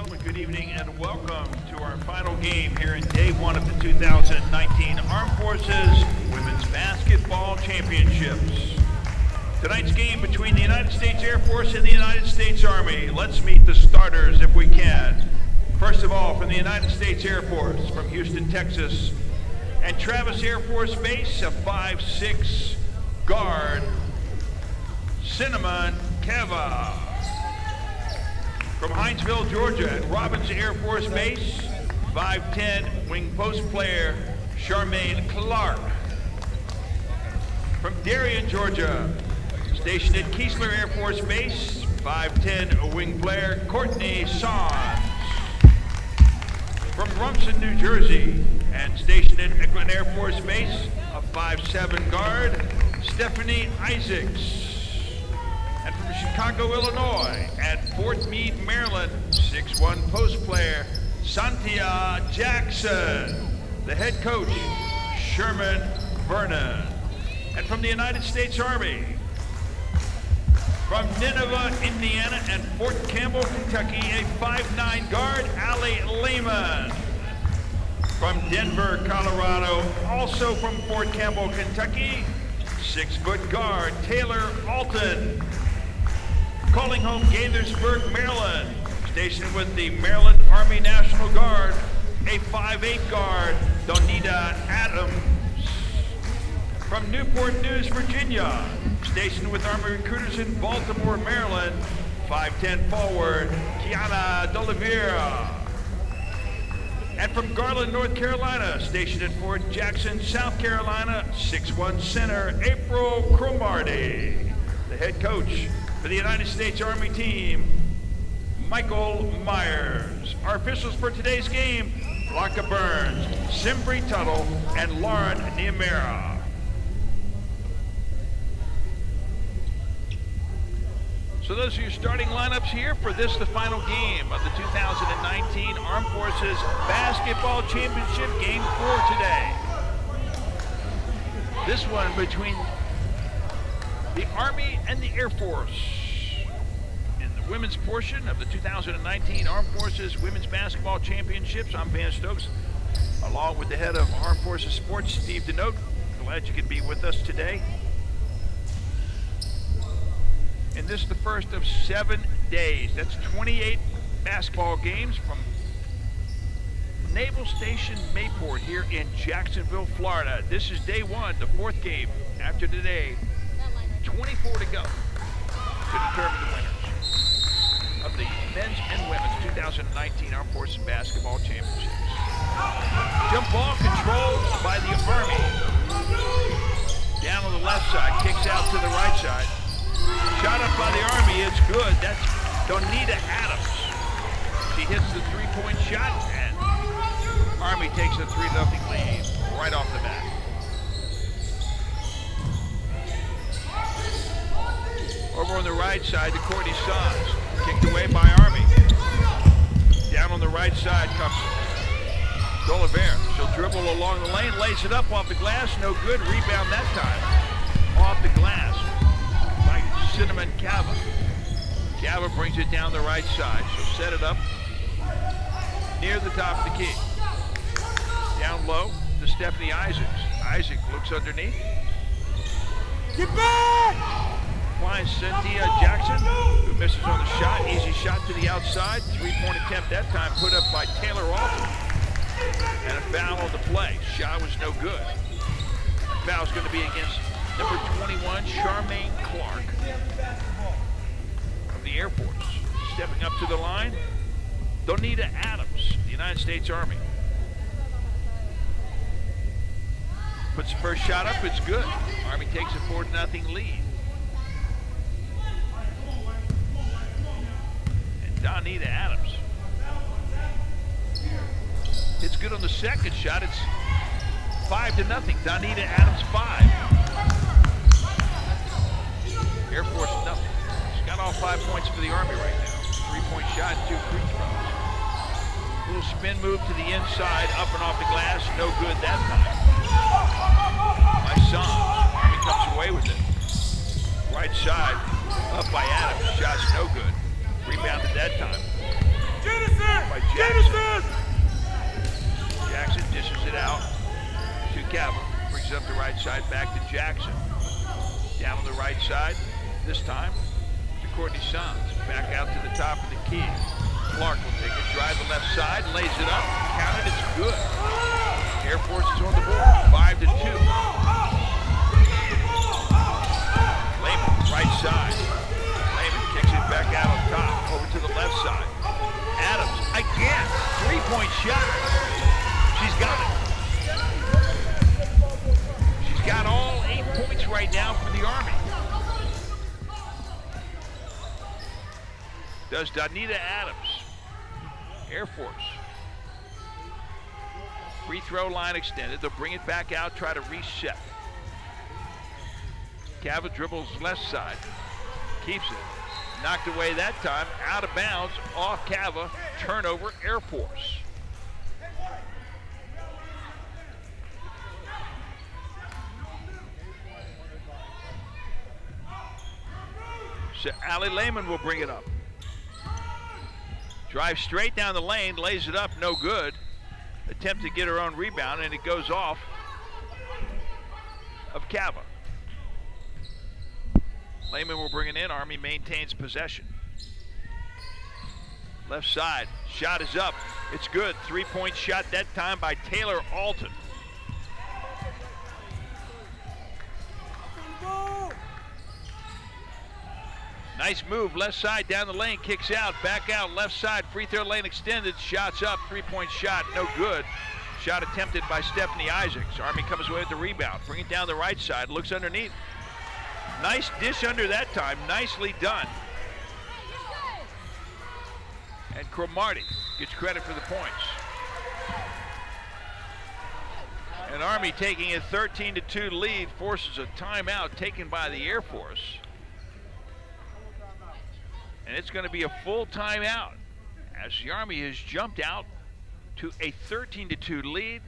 gentlemen, good evening and welcome to our final game here in day one of the 2019 Armed Forces Women's Basketball Championships. Tonight's game between the United States Air Force and the United States Army. Let's meet the starters if we can. First of all, from the United States Air Force, from Houston, Texas, and Travis Air Force Base, a 5'6" guard, Cinnamon Keva. From Hinesville, Georgia, at Robins Air Force Base, 5'10" wing post player, Charmaine Clark. From Darien, Georgia, stationed at Keesler Air Force Base, 5'10" wing player, Courtney Sons. From Rumson, New Jersey, and stationed at Eglin Air Force Base, a 5'7" guard, Stephanie Isaacs. And from Chicago, Illinois, at Fort Meade, Maryland, 6'1" post player, Santia Jackson. The head coach, Sherman Vernon. And from the United States Army, from Nineveh, Indiana, and Fort Campbell, Kentucky, a 5'9" guard, Allie Lehman. From Denver, Colorado, also from Fort Campbell, Kentucky, 6' guard, Taylor Alton. Calling home Gaithersburg, Maryland, stationed with the Maryland Army National Guard, a 5'8" guard, Donita Adams. From Newport News, Virginia, stationed with Army recruiters in Baltimore, Maryland, 5'10" forward, Kiana D'Oliveira. And from Garland, North Carolina, stationed at Fort Jackson, South Carolina, 6'1" center, April Cromartie. The head coach for the United States Army team, Michael Myers. Our officials for today's game, Blanca Burns, Simbri Tuttle, and Lauren Niemera. So those are your starting lineups here for this, the final game of the 2019 Armed Forces Basketball Championship Game 4 today. This one between the Army and the Air Force in the women's portion of the 2019 Armed Forces Women's Basketball Championships. I'm Van Stokes, along with the head of Armed Forces Sports, Steve Denote. Glad you could be with us today. And this is the first of 7 days. That's 28 basketball games from Naval Station Mayport here in Jacksonville, Florida. This is day one, the fourth game after today. 24 to go to determine the winners of the men's and women's 2019 Armed Forces Basketball Championships. Jump ball controlled by the Army. Down on the left side, kicks out to the right side. Shot up by the Army, it's good. That's Donita Adams. She hits the three-point shot, and Army takes a 3-0 lead right off the bat. Over on the right side to Courtney Sons. Kicked away by Army. Down on the right side comes D'Oliveira. She'll dribble along the lane, lays it up off the glass, no good. Rebound that time. Off the glass by Cinnamon Keva. Keva brings it down the right side. She'll set it up near the top of the key. Down low to Stephanie Isaacs. Isaac looks underneath. Get back! Finds Cynthia Jackson, who misses on the shot. Easy shot to the outside. Three-point attempt that time put up by Taylor Alton. And a foul on the play. Shot was no good. The foul's going to be against number 21, Charmaine Clark of the Air Force. Stepping up to the line, Donita Adams, the United States Army. Puts the first shot up, it's good. Army takes a 4-0 lead. Donita Adams. It's good on the second shot. It's 5-0. Donita Adams 5. Air Force nothing. She's got all 5 points for the Army right now. 3-point shot, 2 free throws. Little spin move to the inside, up and off the glass. No good that time. By Sons. Army comes away with it. Right side, up by Adams. Shot's no good. Rebounded that time. by Jackson. Jackson dishes it out to Cava. Brings it up the right side, back to Jackson. Down on the right side, this time to Courtney Sanz. Back out to the top of the key. Clark will take it, drive the left side, lays it up, counted, it's good. Air Force is on the board, 5-2. Lehman, right side. Lehman kicks it back out on top, over to the left side. Adams, again, three-point shot. She's got it. She's got all 8 points right now for the Army. Does Donita Adams. Air Force. Free throw line extended. They'll bring it back out, try to reset. Cava dribbles left side. Keeps it. Knocked away that time. Out of bounds. Off Cava. Turnover, Air Force. So Allie Lehman will bring it up. Drives straight down the lane, lays it up, no good. Attempt to get her own rebound, and it goes off of Cava. Lehman will bring it in. Army maintains possession. Left side, shot is up. It's good. Three-point shot that time by Taylor Alton. Nice move, left side down the lane, kicks out, back out, left side, free throw lane extended, shots up, three-point shot, no good. Shot attempted by Stephanie Isaacs. Army comes away with the rebound, bring it down the right side, looks underneath. Nice dish under that time, nicely done. And Cromartie gets credit for the points. And Army taking a 13-2 lead, forces a timeout taken by the Air Force. And it's going to be a full timeout as the Army has jumped out to a 13-2 lead,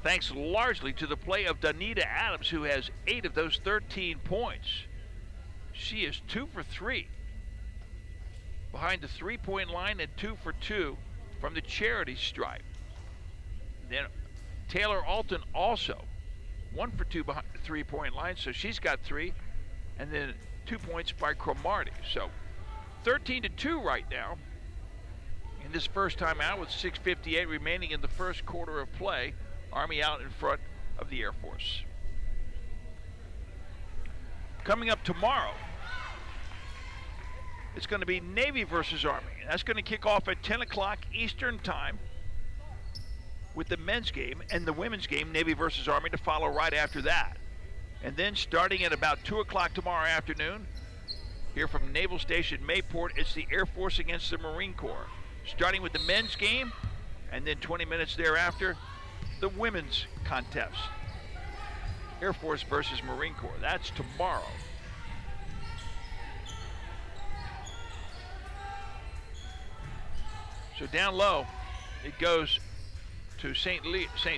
thanks largely to the play of Donita Adams, who has 8 of those 13 points. She is 2 for 3 behind the three-point line and 2 for 2 from the charity stripe. Then Taylor Alton also 1 for 2 behind the three-point line, so she's got 3, and then 2 points by Cromartie. So 13-2 right now in this first time out with 6:58 remaining in the first quarter of play. Army out in front of the Air Force. Coming up tomorrow, it's going to be Navy versus Army. That's going to kick off at 10 o'clock Eastern time with the men's game, and the women's game, Navy versus Army, to follow right after that. And then starting at about 2 o'clock tomorrow afternoon, here from Naval Station Mayport, it's the Air Force against the Marine Corps. Starting with the men's game, and then 20 minutes thereafter, the women's contest. Air Force versus Marine Corps. That's tomorrow. So down low, it goes to St.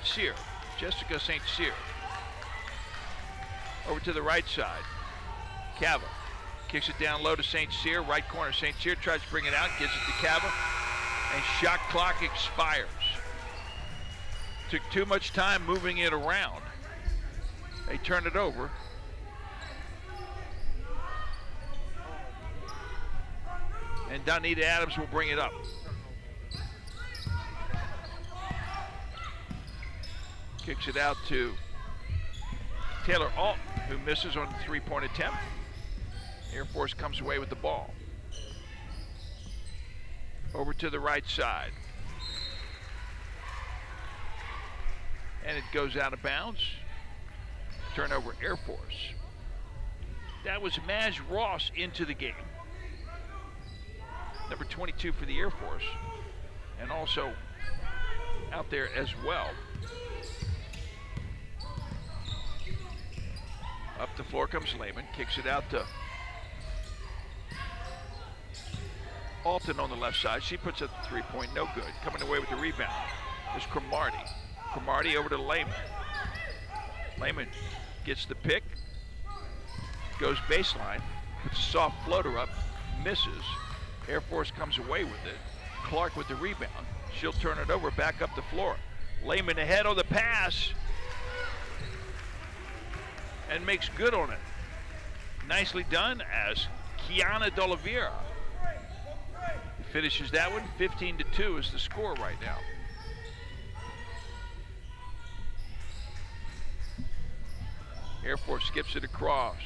Cyr, Jessica St. Cyr. Over to the right side. Cava kicks it down low to St. Cyr, right corner. St. Cyr tries to bring it out, gives it to Cava, and shot clock expires. Took too much time moving it around. They turn it over. And Donita Adams will bring it up. Kicks it out to Taylor Alton, who misses on the three-point attempt. Air Force comes away with the ball. Over to the right side. And it goes out of bounds. Turnover, Air Force. That was Maj Ross into the game. Number 22 for the Air Force. And also out there as well. Up the floor comes Lehman, kicks it out to Alton on the left side. She puts up the three-point, no good. Coming away with the rebound is Cromartie. Cromartie over to Lehman. Lehman gets the pick, goes baseline, puts a soft floater up, misses. Air Force comes away with it. Clark with the rebound. She'll turn it over, back up the floor. Lehman ahead on the pass. And makes good on it. Nicely done as Kiana D'Oliveira finishes that one. 15-2 is the score right now. Air Force skips it across.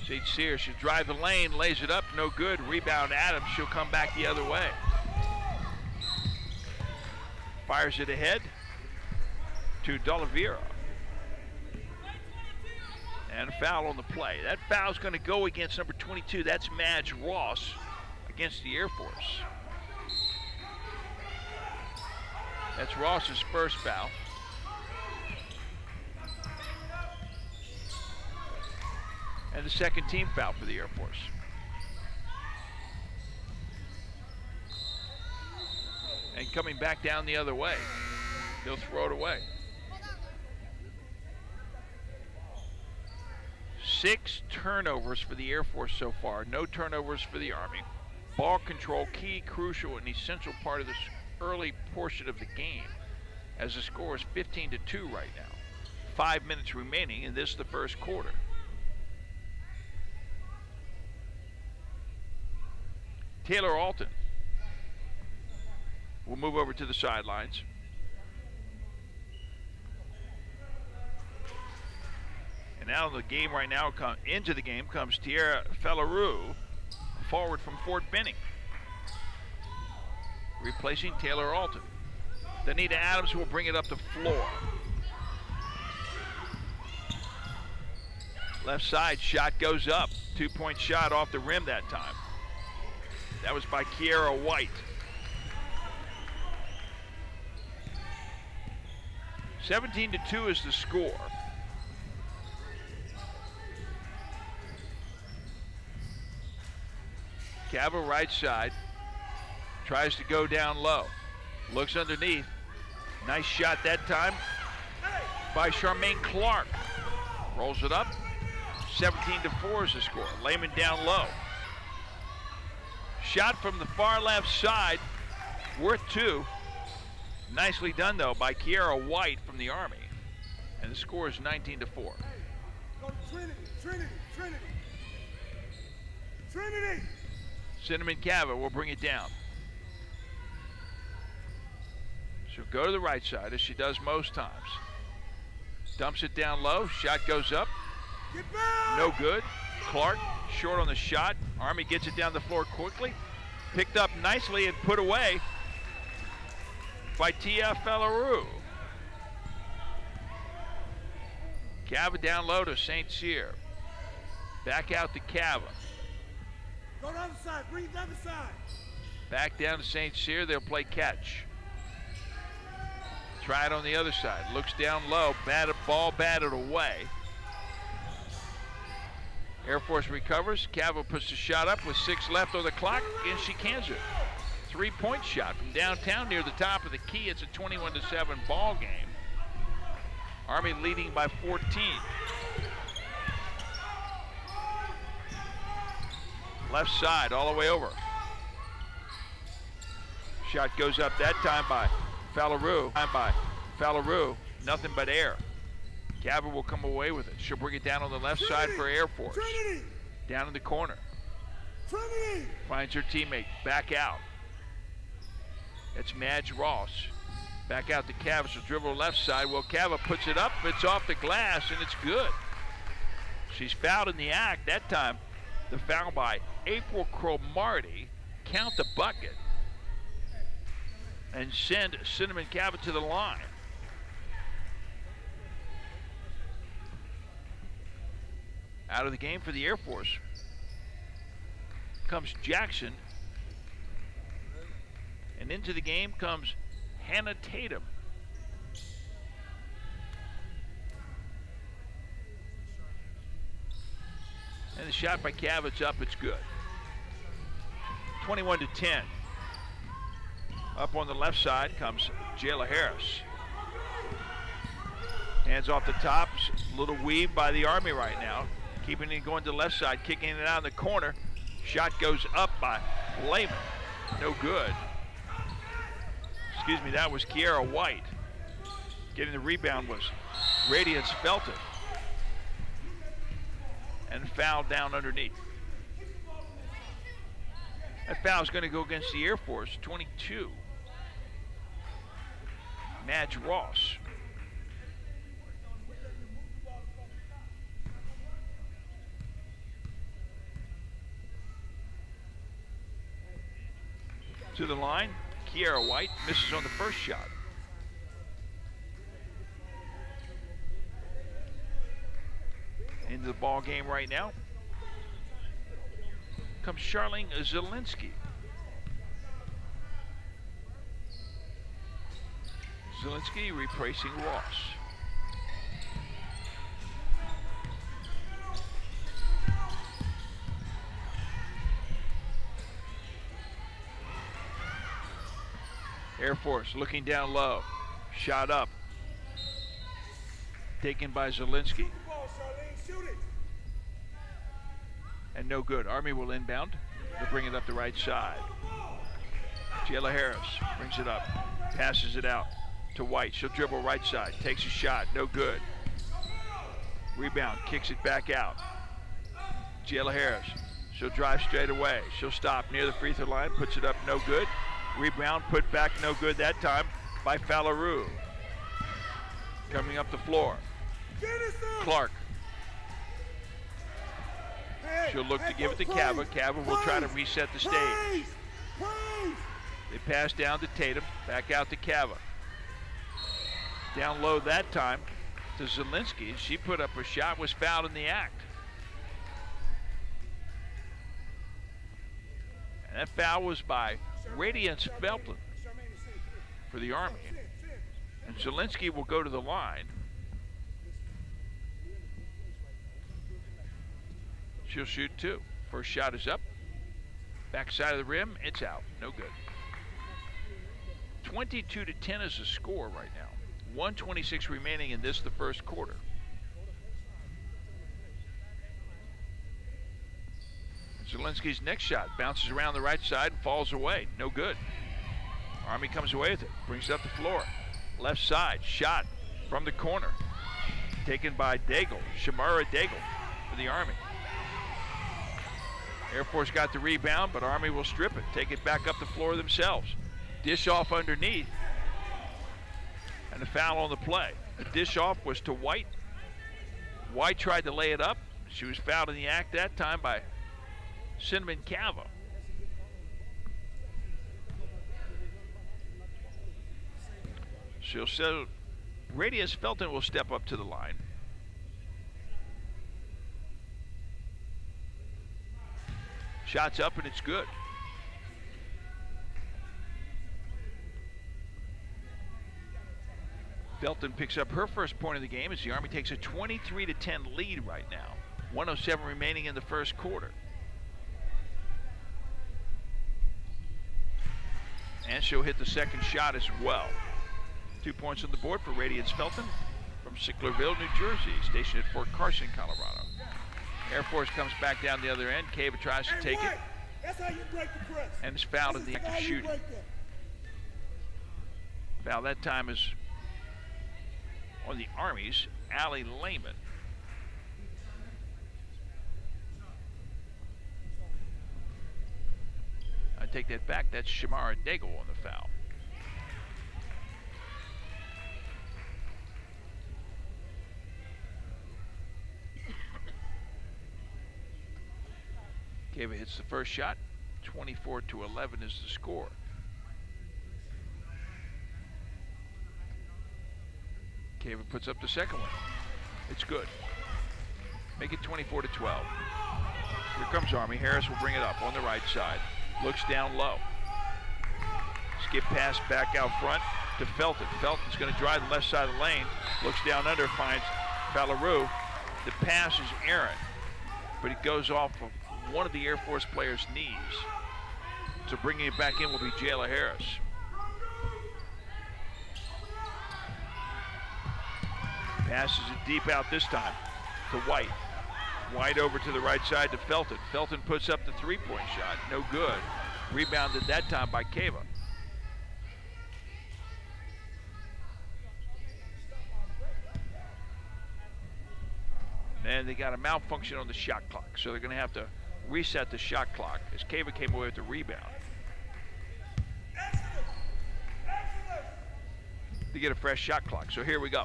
St. Cyr should drive the lane, lays it up, no good. Rebound Adams, she'll come back the other way. Fires it ahead to D'Oliveira. And a foul on the play. That foul's going to go against number 22. That's Madge Ross against the Air Force. That's Ross's first foul. And the second team foul for the Air Force. And coming back down the other way, he'll throw it away. 6 turnovers for the Air Force so far, no turnovers for the Army. Ball control, key, crucial, and essential part of this early portion of the game, as the score is 15-2 right now. 5 minutes remaining in this, the first quarter. Taylor Alton will move over to the sidelines. And out of the game right now, into the game comes Tierra Felleroux, forward from Fort Benning, replacing Taylor Alton. Danita Adams will bring it up the floor. Left side shot goes up. 2-point shot off the rim that time. That was by Kiera White. 17-2 is the score. Cava right side, tries to go down low, looks underneath. Nice shot that time by Charmaine Clark. Rolls it up. 17-4 is the score. Lehman down low. Shot from the far left side, worth 2. Nicely done though by Kiera White from the Army. And the score is 19-4. Go Trinity, Trinity, Trinity. Trinity! Cinnamon Cava will bring it down. She'll go to the right side as she does most times. Dumps it down low, shot goes up. Get back! No good. Clark short on the shot. Army gets it down the floor quickly. Picked up nicely and put away by Tia Felleroux. Cava down low to St. Cyr. Back out to Cava. Go to the other side, bring it down the side. Back down to St. Cyr, they'll play catch. Try it on the other side. Looks down low, ball batted away. Air Force recovers. Cava puts the shot up with 6 left on the clock, and she cans it. 3-point shot from downtown near the top of the key. It's a 21-7 ball game. Army leading by 14. Left side, all the way over. Shot goes up that time by Felleroux. Nothing but air. Cava will come away with it. She'll bring it down on the left side for Air Force. Trinity! Down in the corner. Trinity! Finds her teammate. Back out. It's Madge Ross. Back out to Cava. She'll dribble left side. Well, Cava puts it up. It's off the glass, and it's good. She's fouled in the act. That time, the foul by April Cromartie. Count the bucket. And send Cinnamon Cava to the line. Out of the game for the Air Force comes Jackson. And into the game comes Hannah Tatum. And the shot by Cava, it's up, it's good. 21-10. Up on the left side comes Jayla Harris. Hands off the top, little weave by the Army right now. Keeping it going to the left side, kicking it out in the corner. Shot goes up by Lehman. No good. Excuse me, that was Kiera White. Getting the rebound was Radiance Felton. And foul down underneath. That foul is going to go against the Air Force, 22. Madge Ross. To the line, Kiera White misses on the first shot. Into the ball game right now comes Charlene Zielinski. Zielinski replacing Ross. Air Force looking down low. Shot up. Taken by Zielinski. And no good. Army will inbound. They'll bring it up the right side. Jayla Harris brings it up. Passes it out to White. She'll dribble right side. Takes a shot. No good. Rebound. Kicks it back out. Jayla Harris. She'll drive straight away. She'll stop near the free throw line. Puts it up. No good. Rebound. Put back. No good that time by Fallaroo. Coming up the floor. Clark. She'll look to give it to Cava. Cava will try to reset the stage. They pass down to Tatum. Back out to Cava. Down low that time to Zielinski. She put up a shot, was fouled in the act. And that foul was by Radiance Felton for the Army. And Zielinski will go to the line. She'll shoot two. First shot is up. Backside of the rim, it's out. No good. 22-10 is the score right now. 1:26 remaining in this, the first quarter. Zielinski's next shot bounces around the right side and falls away. No good. Army comes away with it. Brings it up the floor. Left side. Shot from the corner. Taken by Daigle. Shamara Daigle for the Army. Air Force got the rebound, but Army will strip it. Take it back up the floor themselves. Dish off underneath. And a foul on the play. The dish off was to White. White tried to lay it up. She was fouled in the act that time by Cinnamon Cava. So Radiance Felton will step up to the line. Shots up and it's good. Felton picks up her first point of the game as the Army takes a 23-10 lead right now. 1:07 remaining in the first quarter. And she'll hit the second shot as well. 2 points on the board for Radiance Felton from Sicklerville, New Jersey, stationed at Fort Carson, Colorado. Air Force comes back down the other end. Cava tries to take it. That's how you break the press. And is fouled in the act of shooting. Foul that time is on the Army's Allie Lehman. I take that back. That's Shamara Daigle on the foul. Cava hits the first shot. 24-11 is the score. Cava puts up the second one. It's good. Make it 24-12. Here comes Army. Harris will bring it up on the right side. Looks down low. Skip pass back out front to Felton. Felton's going to drive the left side of the lane. Looks down under, finds Fallaroo. The pass is errant, but it goes off of one of the Air Force players' knees. So bringing it back in will be Jayla Harris. Passes it deep out this time to White. Wide over to the right side to Felton. Felton puts up the three-point shot. No good. Rebounded that time by Cava. And they got a malfunction on the shot clock, so they're going to have to reset the shot clock as Cava came away with the rebound. To get a fresh shot clock. So here we go.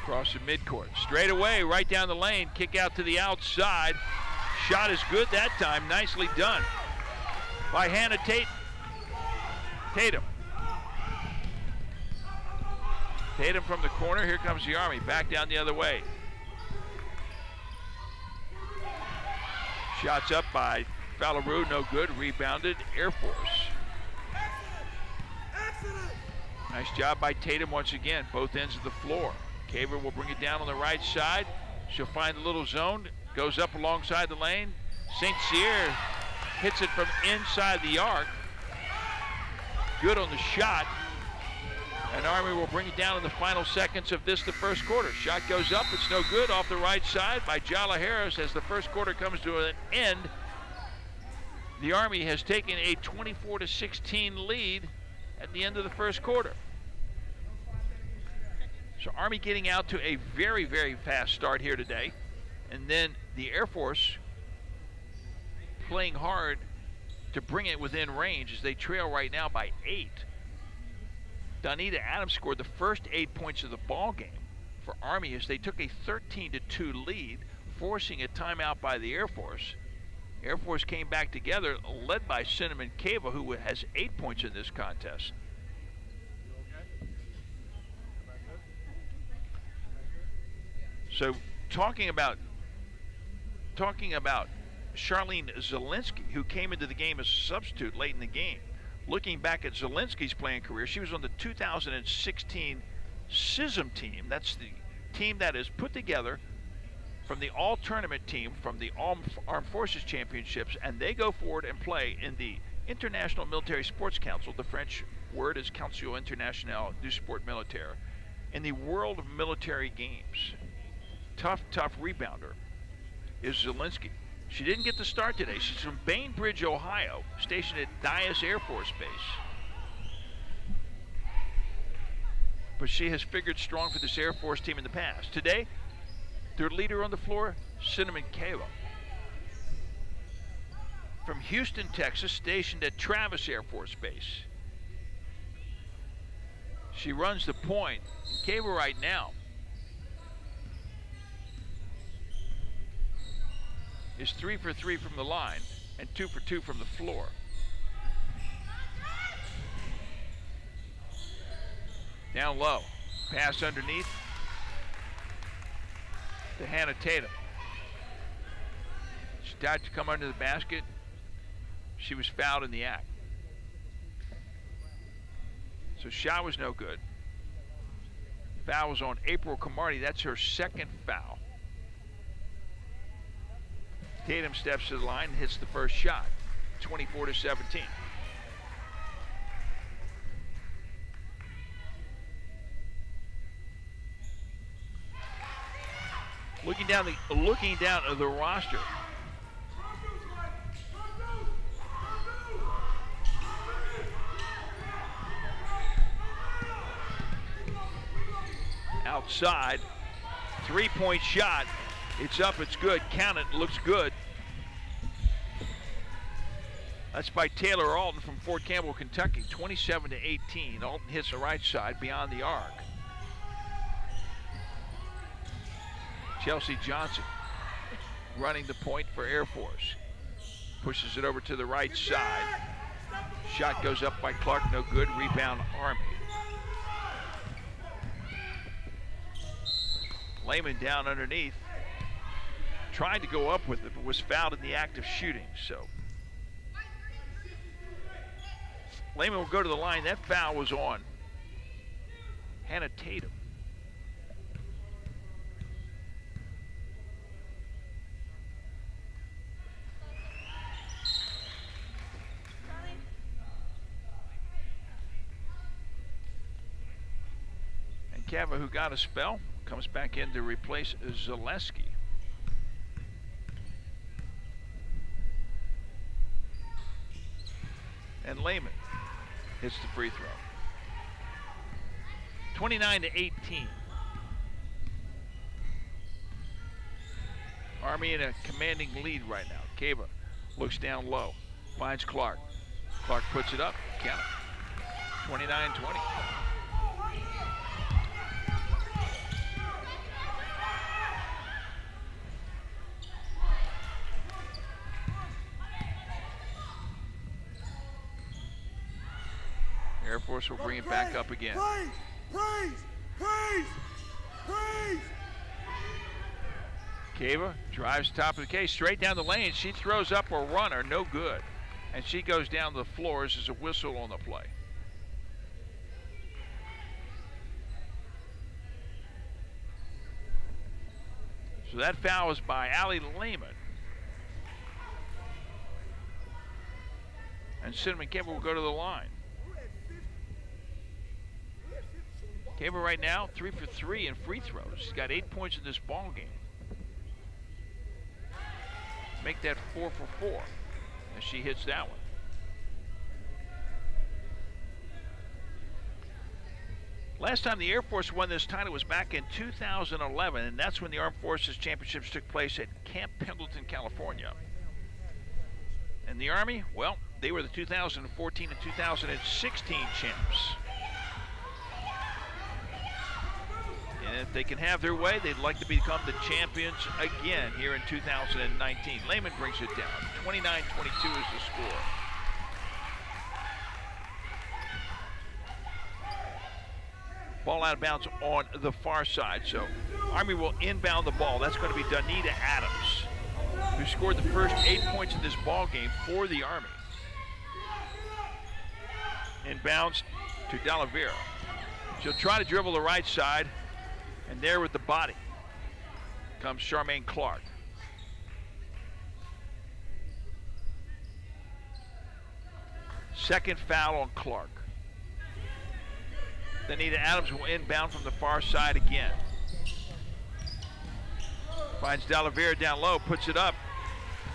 Across the midcourt. Straight away, right down the lane. Kick out to the outside. Shot is good that time. Nicely done by Hannah Tatum. Tatum from the corner. Here comes the Army. Back down the other way. Shots up by Fallaroo. No good. Rebounded. Air Force. Nice job by Tatum once again, both ends of the floor. Cava will bring it down on the right side. She'll find the little zone, goes up alongside the lane. St. Cyr hits it from inside the arc. Good on the shot. And Army will bring it down in the final seconds of this, the first quarter. Shot goes up, it's no good, off the right side by Jala Harris as the first quarter comes to an end. The Army has taken a 24-16 lead at the end of the first quarter. So Army getting out to a very, very fast start here today. And then the Air Force playing hard to bring it within range as they trail right now by 8. Donita Adams scored the first 8 points of the ball game for Army as they took a 13-2 lead, forcing a timeout by the Air Force. Air Force came back together, led by Cinnamon Cava, who has 8 points in this contest. So talking about Charlene Zielinski, who came into the game as a substitute late in the game. Looking back at Zielinski's playing career, she was on the 2016 SISM team. That's the team that is put together from the all-tournament team from the Armed Forces Championships, and they go forward and play in the International Military Sports Council. The French word is Council International du Sport Militaire. In the World Military Games. Tough rebounder is Zielinski. She didn't get the start today. She's from Bainbridge, Ohio, stationed at Dyess Air Force Base. But she has figured strong for this Air Force team in the past. Today, their leader on the floor, Cinnamon Cava. From Houston, Texas, stationed at Travis Air Force Base. She runs the point. Cava right now is 3 for 3 from the line and 2 for 2 from the floor. Down low, pass underneath to Hannah Tatum. She tried to come under the basket. She was fouled in the act. So shot was no good. Foul was on April Camardi. That's her second foul. Tatum steps to the line and hits the first shot, 24-17. Looking down at the roster. Outside, three-point shot. It's up, it's good. Count it, looks good. That's by Taylor Alton from Fort Campbell, Kentucky, 27-18. Alton hits the right side beyond the arc. Chelsea Johnson running the point for Air Force. Pushes it over to the right side. Shot goes up by Clark, no good. Rebound, Army. Lehman down underneath. Tried to go up with it, but was fouled in the act of shooting, so. Lehman will go to the line. That foul was on Hannah Tatum. And Cava, who got a spell, comes back in to replace Zaleski. And Lehman hits the free throw. 29-18. Army in a commanding lead right now. Cava looks down low, finds Clark. Clark puts it up, count it. 29-20. Air Force will bring it back up again. Praise! Cava drives top of the key, straight down the lane. She throws up a runner, no good. And she goes down the floors as a whistle on the play. So that foul is by Allie Lehman. And Cinnamon Cava will go to the line. Cava right now, 3 for 3 in free throws. She's got 8 points in this ball game. Make that 4 for 4 as she hits that one. Last time the Air Force won this title was back in 2011, and that's when the Armed Forces Championships took place at Camp Pendleton, California. And the Army, well, they were the 2014 and 2016 champs. And if they can have their way, they'd like to become the champions again here in 2019. Lehman brings it down. 29-22 is the score. Ball out of bounds on the far side. So Army will inbound the ball. That's going to be Donita Adams, who scored the first 8 points in this ball game for the Army. Inbounds to D'Oliveira. She'll try to dribble the right side. And there with the body comes Charmaine Clark. Second foul on Clark. Donita Adams will inbound from the far side again. Finds D'Oliveira down low, puts it up.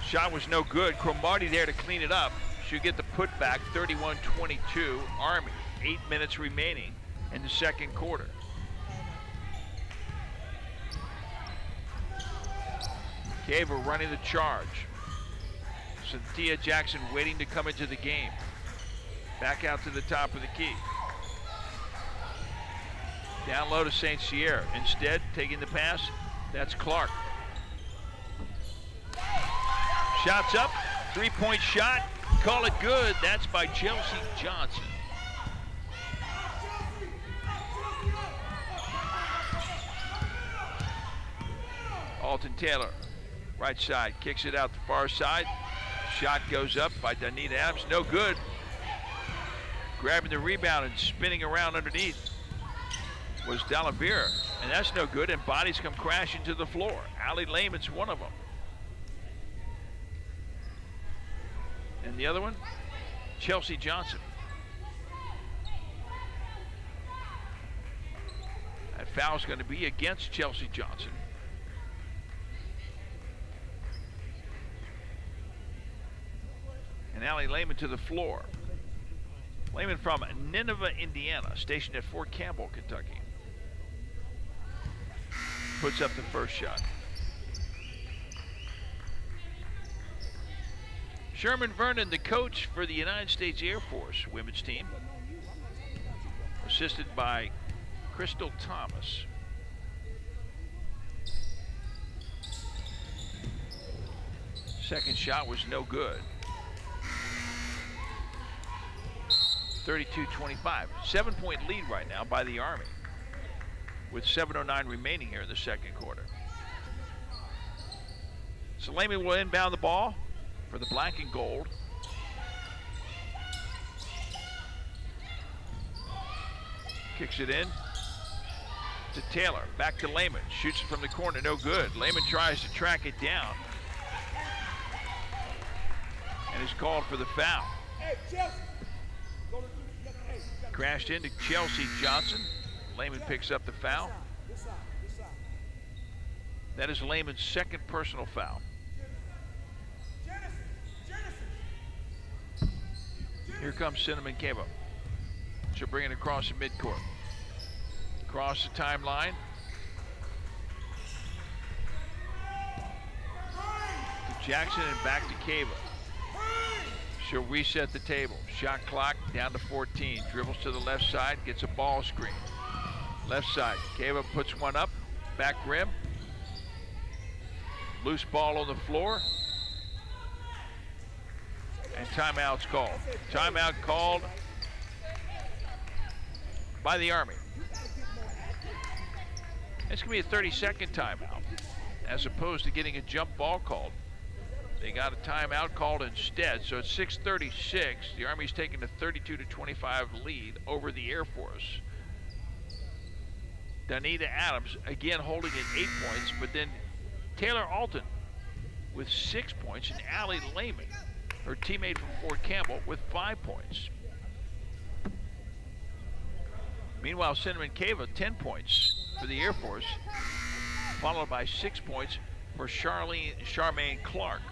Shot was no good. Cromartie there to clean it up. She'll get the putback, 31-22 Army. 8 minutes remaining in the second quarter. Cava running the charge. Cynthia Jackson waiting to come into the game. Back out to the top of the key. Down low to St. Cyr. Instead, taking the pass, that's Clark. Shots up, 3-point shot. Call it good. That's by Chelsea Johnson. Alton Taylor. Right side, kicks it out the far side. Shot goes up by Donita Adams, no good. Grabbing the rebound and spinning around underneath was D'Oliveira, and that's no good, and bodies come crashing to the floor. Allie Lehman's one of them. And the other one, Chelsea Johnson. That foul's going to be against Chelsea Johnson. And Allie Lehman to the floor. Lehman from Nineveh, Indiana, stationed at Fort Campbell, Kentucky. Puts up the first shot. Sherman Vernon, the coach for the United States Air Force women's team, assisted by Crystal Thomas. Second shot was no good. 32-25. 7-point lead right now by the Army, with 7:09 remaining here in the second quarter. So Lehman will inbound the ball for the black and gold. Kicks it in to Taylor. Back to Lehman. Shoots it from the corner. No good. Lehman tries to track it down and is called for the foul. Crashed into Chelsea Johnson. Lehman picks up the foul. That is Lehman's second personal foul. Here comes Cinnamon Cabo. She'll bring it across the midcourt. Across the timeline. To Jackson and back to Cabo. She'll reset the table. Shot clock down to 14. Dribbles to the left side, gets a ball screen. Left side, Cabo puts one up, back rim. Loose ball on the floor. And timeout's called. Timeout called by the Army. It's going to be a 30-second timeout as opposed to getting a jump ball called. They got a timeout called instead, so it's 6:36. The Army's taking a 32-25 lead over the Air Force. Donita Adams again holding it 8 points, but then Taylor Alton with 6 points and Allie Lehman, her teammate from Fort Campbell, with 5 points. Meanwhile, Cinnamon Cava, 10 points for the Air Force, followed by 6 points for Charmaine Clark.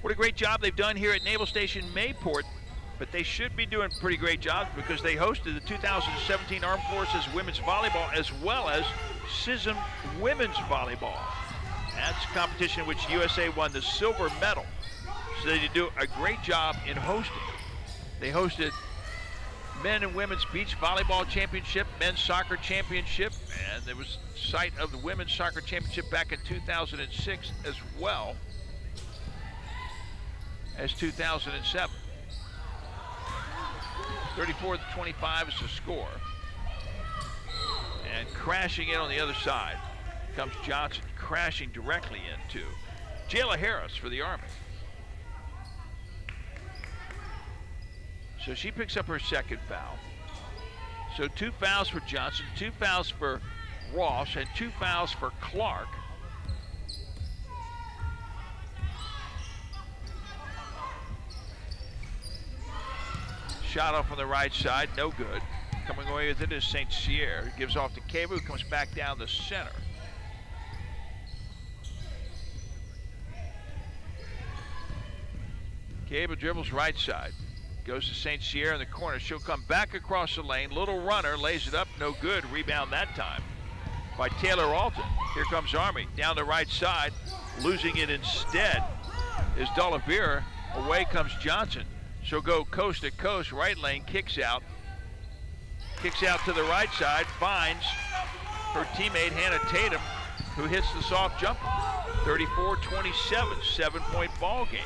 What a great job they've done here at Naval Station Mayport, but they should be doing pretty great jobs because they hosted the 2017 Armed Forces Women's Volleyball as well as CISM Women's Volleyball. That's a competition in which USA won the silver medal. So they do a great job in hosting. They hosted men and women's beach volleyball championship, men's soccer championship, and there was site of the women's soccer championship back in 2006 as well as 2007. 34-25 is the score. And crashing in on the other side comes Johnson, crashing directly into Jayla Harris for the Army. So she picks up her second foul. So 2 fouls for Johnson, 2 fouls for Ross, and 2 fouls for Clark. Shot off on the right side, no good. Coming away with it is St. Cyr. Gives off to Cabo, who comes back down the center. Cabo dribbles right side. Goes to St. Cyr in the corner. She'll come back across the lane. Little runner, lays it up, no good. Rebound that time by Taylor Alton. Here comes Army down the right side. Losing it instead is D'Oliveira. Away comes Johnson. She'll go coast to coast, right lane, kicks out. Kicks out to the right side, finds her teammate Hannah Tatum, who hits the soft jumper. 34-27, 7-point ball game.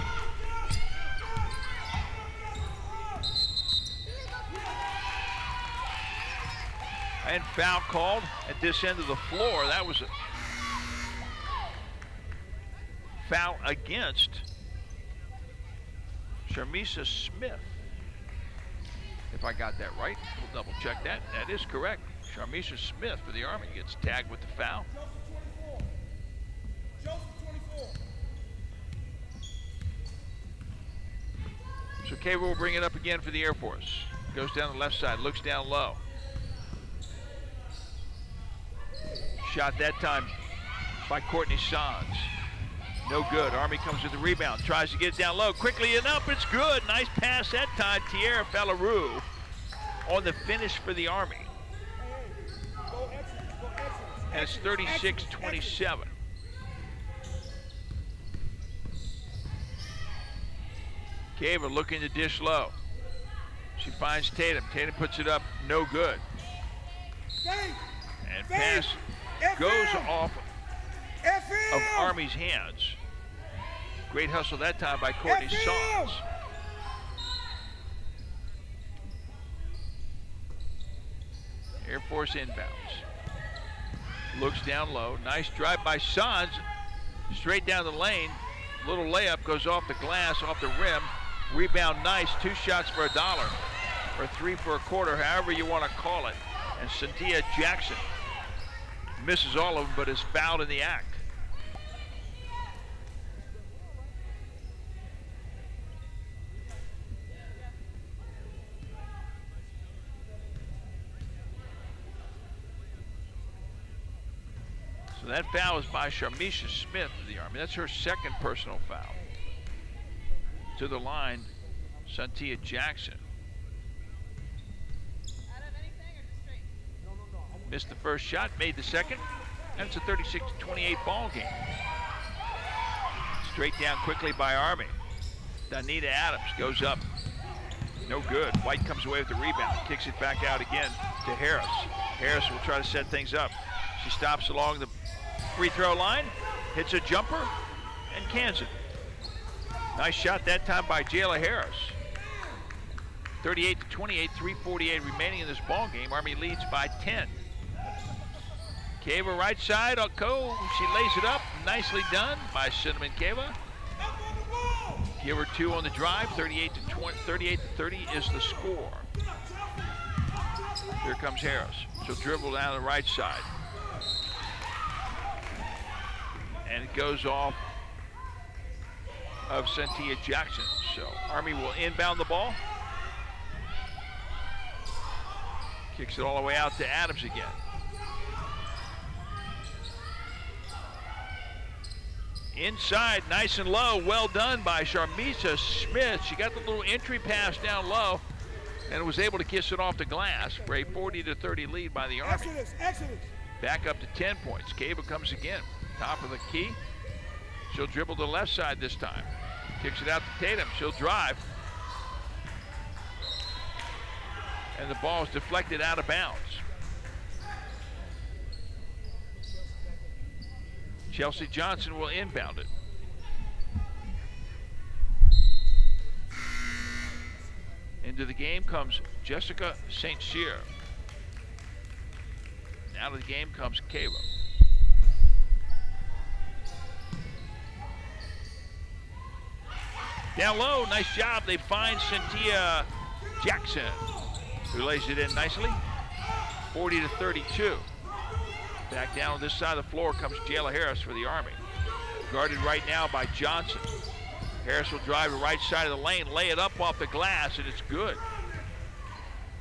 And foul called at this end of the floor. That was a foul against Sharmisa Smith. If I got that right, we'll double check that. That is correct. Sharmisa Smith for the Army gets tagged with the foul. So Cabo will bring it up again for the Air Force. Goes down the left side, looks down low. Shot that time by Courtney Sands. No good. Army comes with the rebound. Tries to get it down low. Quickly and up. It's good. Nice pass that time. Tierra Fallaroo on the finish for the Army. And it's 36-27. Cava looking to dish low. She finds Tatum. Tatum puts it up. No good. And pass goes off of Army's hands. Great hustle that time by Courtney Sands. Air Force inbounds. Looks down low. Nice drive by Sands. Straight down the lane. Little layup goes off the glass, off the rim. Rebound nice. 2 shots for $1. Or 3 for a quarter, however you want to call it. And Cynthia Jackson misses all of them, but is fouled in the act. So that foul is by Sharmisha Smith of the Army. That's her second personal foul. To the line, Santia Jackson. Missed the first shot, made the second, and it's a 36-28 ball game. Straight down quickly by Army. Danita Adams goes up. No good. White comes away with the rebound, kicks it back out again to Harris. Harris will try to set things up. She stops along the free throw line, hits a jumper, and cans it. Nice shot that time by Jayla Harris. 38-28, 3:48 remaining in this ball game. Army leads by 10. Kava right side, she lays it up. Nicely done by Cinnamon Kava. Give her 2 on the drive. 38-30 is the score. Here comes Harris. She'll dribble down the right side. And it goes off of Santia Jackson. So Army will inbound the ball. Kicks it all the way out to Adams again. Inside, nice and low, well done by Sharmisha Smith. She got the little entry pass down low and was able to kiss it off the glass for a 40-30 lead by the Army. Excellent. Back up to 10 points. Kava comes again, top of the key. She'll dribble to the left side this time. Kicks it out to Tatum, she'll drive. And the ball is deflected out of bounds. Chelsea Johnson will inbound it. Into the game comes Jessica St. Cyr. Out of the game comes Kava. Down low, nice job. They find Santia Jackson, who lays it in nicely. 40-32. Back down on this side of the floor comes Jayla Harris for the Army. Guarded right now by Johnson. Harris will drive the right side of the lane, lay it up off the glass, and it's good.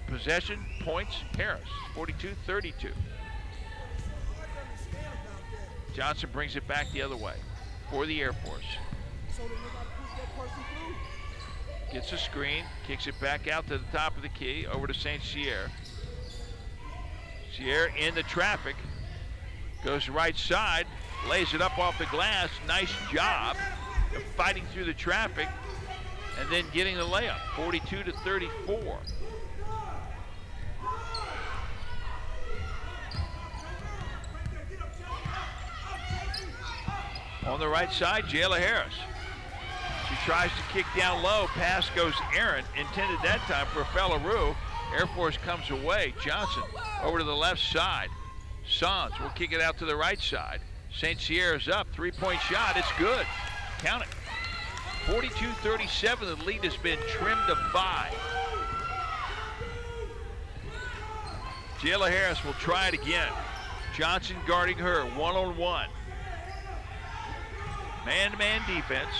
Possession, points, Harris, 42-32. Johnson brings it back the other way for the Air Force. Gets a screen, kicks it back out to the top of the key, over to St. Cyr. Cyr in the traffic. Goes right side, lays it up off the glass. Nice job of fighting through the traffic and then getting the layup. 42-34. On the right side, Jayla Harris. She tries to kick down low. Pass goes errant. Intended that time for Fellaroo. Air Force comes away. Johnson over to the left side. Sanz will kick it out to the right side. St. Cyr's up, 3-point shot, it's good. Count it. 42-37, the lead has been trimmed to 5. Jayla Harris will try it again. Johnson guarding her, one-on-one. Man-to-man defense.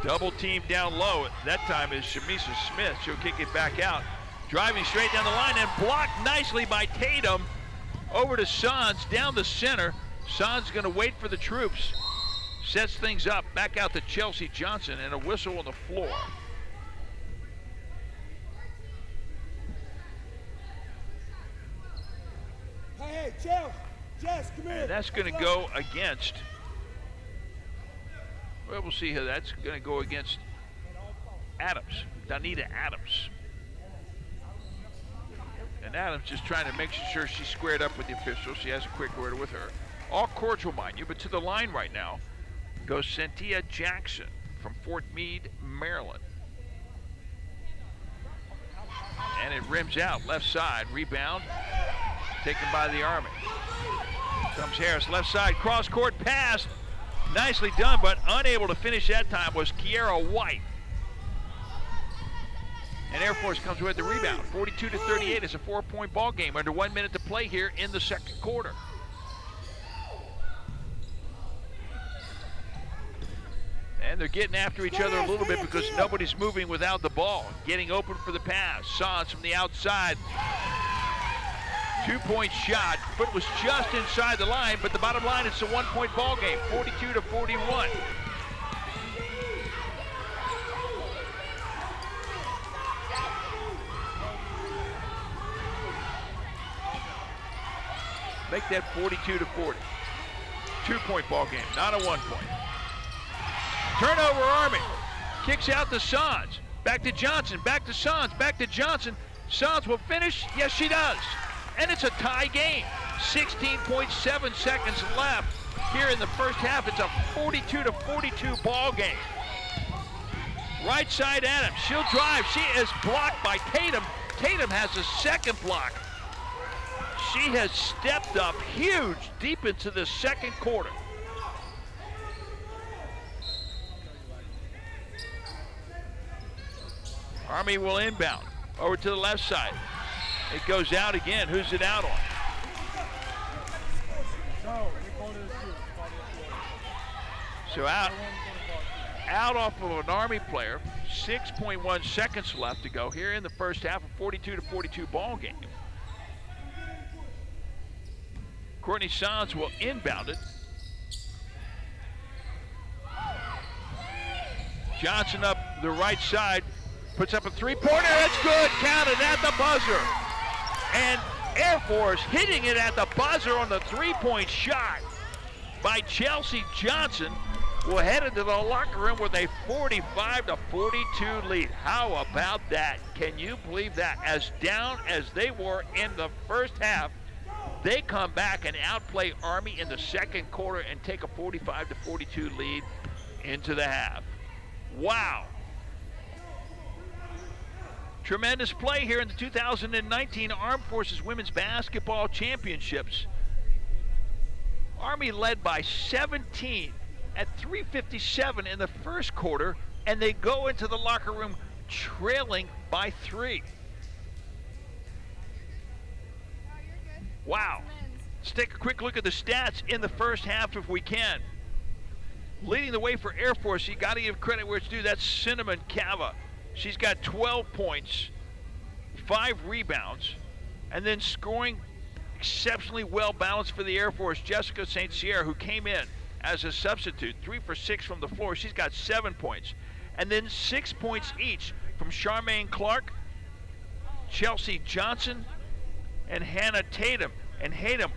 Double team down low. That time is Shamisa Smith. She'll kick it back out. Driving straight down the line and blocked nicely by Tatum. Over to Sanz, down the center. Sanz going to wait for the troops. Sets things up, back out to Chelsea Johnson, and a whistle on the floor. Hey, Jess, come here. And that's going to go against, well, we'll see how that's going to go against Adams, Danita Adams. And Adams just trying to make sure she's squared up with the officials. She has a quick word with her. All cordial, mind you, but to the line right now goes Santia Jackson from Fort Meade, Maryland. And it rims out, left side, rebound, taken by the Army. Comes Harris, left side, cross court pass. Nicely done, but unable to finish that time was Kiera White. And Air Force comes with the rebound. 42-38 is a 4-point ball game. Under 1 minute to play here in the second quarter. And they're getting after each other a little bit because nobody's moving without the ball. Getting open for the pass. Sanz from the outside. 2-point shot. Foot was just inside the line, but the bottom line, it's a 1-point ball game, 42-41. Make that 42-40. 2-point ball game, not a 1-point. Turnover, Army. Kicks out to Sands. Back to Johnson, back to Sands, back to Johnson. Sands will finish. Yes, she does. And it's a tie game. 16.7 seconds left here in the first half. It's a 42-42 ball game. Right side Adams. She'll drive. She is blocked by Tatum. Tatum has a second block. She has stepped up huge deep into the second quarter. Army will inbound over to the left side. It goes out again. Who's it out on? So out off of an Army player. 6.1 seconds left to go here in the first half, of 42-42 ball game. Courtney Sands will inbound it. Johnson up the right side, puts up a three-pointer. That's good, counted at the buzzer. And Air Force hitting it at the buzzer on the three-point shot by Chelsea Johnson will head into the locker room with a 45-42 lead. How about that? Can you believe that? As down as they were in the first half, they come back and outplay Army in the second quarter and take a 45-42 lead into the half. Wow. Tremendous play here in the 2019 Armed Forces Women's Basketball Championships. Army led by 17 at 3:57 in the first quarter, and they go into the locker room trailing by 3. Wow. Let's take a quick look at the stats in the first half if we can. Leading the way for Air Force, you got to give credit where it's due. That's Cinnamon Cava. She's got 12 points, 5 rebounds, and then scoring exceptionally well balanced for the Air Force, Jessica St. Sierra, who came in as a substitute, 3 for 6 from the floor. She's got 7 points. And then 6 points each from Charmaine Clark, Chelsea Johnson, and Hannah Tatum. And Tatum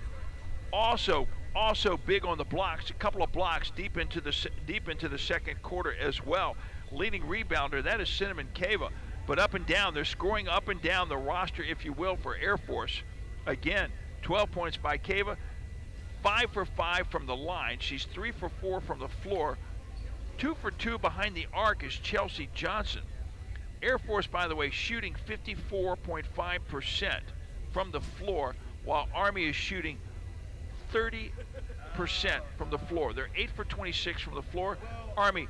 also big on the blocks, a couple of blocks deep into the second quarter as well. Leading rebounder, that is Cinnamon Cava. But up and down, they're scoring up and down the roster, if you will, for Air Force. Again, 12 points by Cava, 5 for 5 from the line. She's 3 for 4 from the floor. 2 for 2 behind the arc is Chelsea Johnson. Air Force, by the way, shooting 54.5% from the floor, while Army is shooting 30% from the floor. They're 8 for 26 from the floor. Army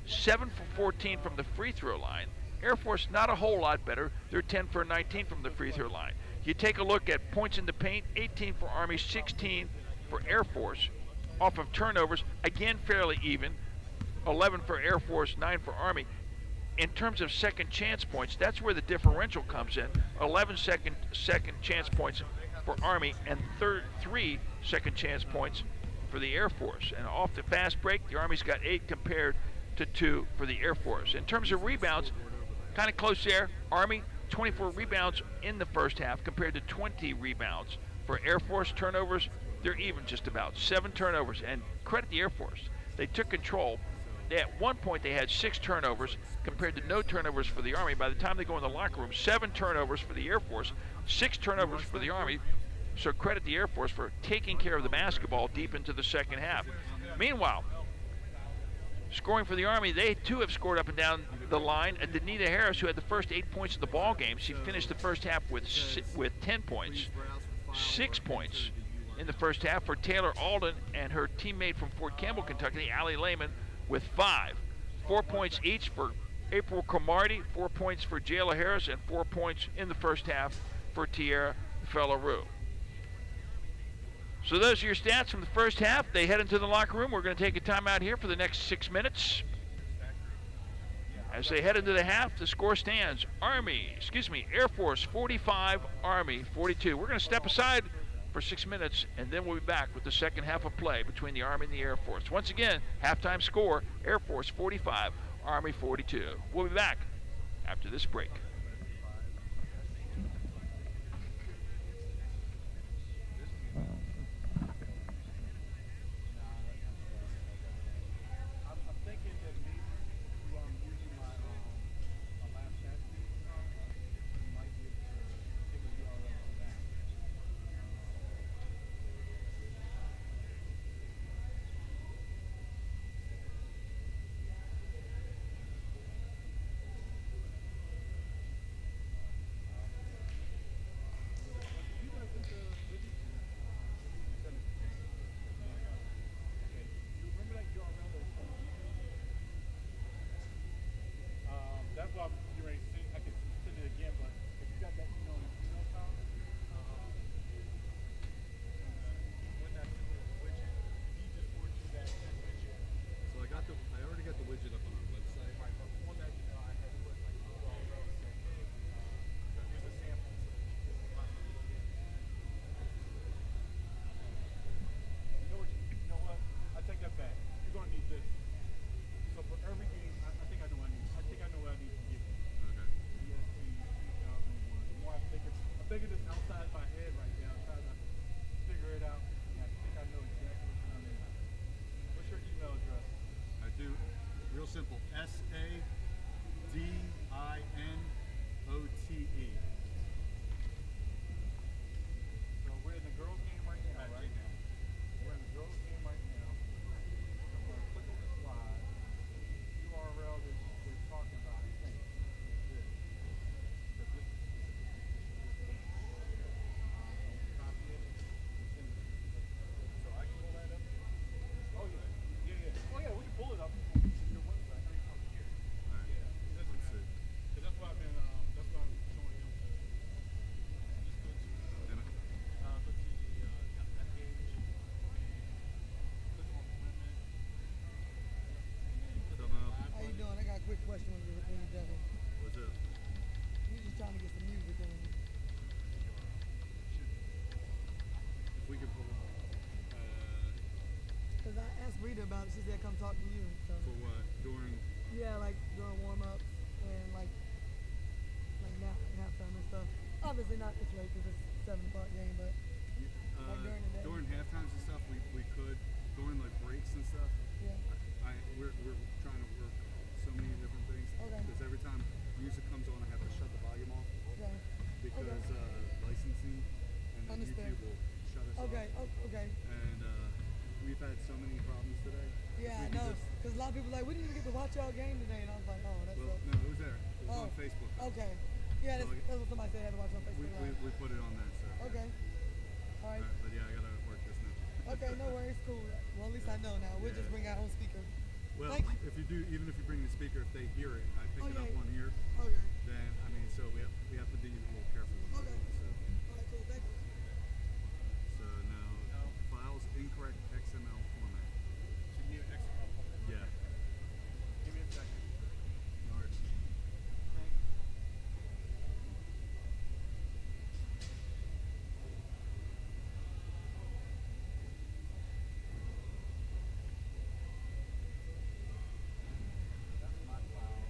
7 for 14 from the free throw line. Air Force not a whole lot better. They're 10 for 19 from the free throw line. You take a look at points in the paint, 18 for Army, 16 for Air Force. Off of turnovers, again fairly even. 11 for Air Force, 9 for Army. In terms of second chance points, that's where the differential comes in. 11 second chance points for Army and 3 second chance points for the Air Force. And off the fast break, the Army's got 8 compared to 2 for the Air Force. In terms of rebounds, kind of close there. Army, 24 rebounds in the first half compared to 20 rebounds. For Air Force turnovers, they're even just about. 7 turnovers, and credit the Air Force. They took control. At one point, they had 6 turnovers compared to no turnovers for the Army. By the time they go in the locker room, 7 turnovers for the Air Force, 6 turnovers for the Army. So credit the Air Force for taking care of the basketball deep into the second half. Meanwhile, scoring for the Army, they too have scored up and down the line. And Danita Harris, who had the first 8 points of the ball game, she finished the first half with 10 points. 6 points in the first half for Taylor Alden and her teammate from Fort Campbell, Kentucky, Allie Lehman, with 5. 4 points each for April Cromartie, 4 points for Jayla Harris, and 4 points in the first half for Tierra Fellaroo. So those are your stats from the first half. They head into the locker room. We're going to take a timeout here for the next 6 minutes. As they head into the half, the score stands Air Force 45, Army 42. We're going to step aside for 6 minutes, and then we'll be back with the second half of play between the Army and the Air Force. Once again, halftime score, Air Force 45, Army 42. We'll be back after this break. That's why I'm getting ready to send, I can send it again, but if you got that email file, when that widget, he just forwarded you that widget. So I already got the widget up on our website. Right, but on that email I had put like URL saying, hey, here's a sample so that you can find it again. You know what? I take that back. You're gonna need this. So for every game, I think I know what I need. I think I know what I need to give you. Okay. ESP 2001. The more I'm thinking this outside my head right now, trying to figure it out. And I think I know exactly what I mean. What's your email address? I do. Real simple. SADINOTE. So we're in the girls' game right now, right? Gmail. We're in the girls' game right now. I'm going to click on the slide. URL that they're talking about, I think, is this. So this is game. Copy it and send it. So I can pull that up? Oh, yeah. Yeah. Oh, yeah, we can pull it up on your website. I mean, from here. All right. Yeah. Let's see. Because that's what I've been, that's what I'm showing him. Just go to, And let's see, that page. Click on equipment. How you doing? I got a quick question when you're done. what's up? We're just trying to get some music in. If we could pull it. Cause I asked Rita about it. She said come talk to you. So For what? During. yeah, like during warm ups and like now halftime and stuff. Obviously not this late because it's 7 o'clock game, but like during the day. During halftimes and stuff, we could. During like breaks and stuff. Yeah. We're trying to work so many different things. Okay. Because every time music comes on, I have to shut the volume off. Okay. Because licensing and then Understand. YouTube will shut us Okay. off. Oh, okay. And we've had so many problems today. Yeah, I We can know. just- Because a lot of people are like, we didn't even get to watch y'all game today, and I was like, oh, that's Well, no, it was there. It was on Facebook. Okay. Yeah, that's, So, like, that's what somebody said. I had to watch on We, Facebook we, Live. we put it on there, so. Okay. All right. Alright, but yeah, I gotta work this now. Okay, no worries. Cool. Well, at least I know now. We'll just Yeah. bring our own speaker. Well, Thank you. if you do, even if you bring the speaker, if they hear it, I pick Oh, it up yeah. on here, Okay. then, I mean, so we have to be a little careful with Okay. it. So, All right, cool. Thank you. so now, files incorrect XML format. So you need an extra format. Yeah. Give me a second. Alright. Thank you. That's my file.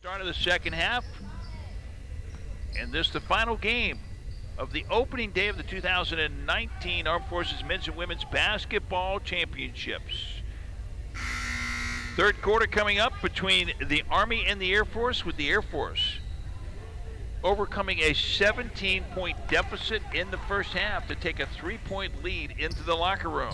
Start of the second half, and this the final game of the opening day of the 2019 Armed Forces Men's and Women's Basketball Championships. Third quarter coming up between the Army and the Air Force, with the Air Force overcoming a 17-point deficit in the first half to take a 3-point lead into the locker room.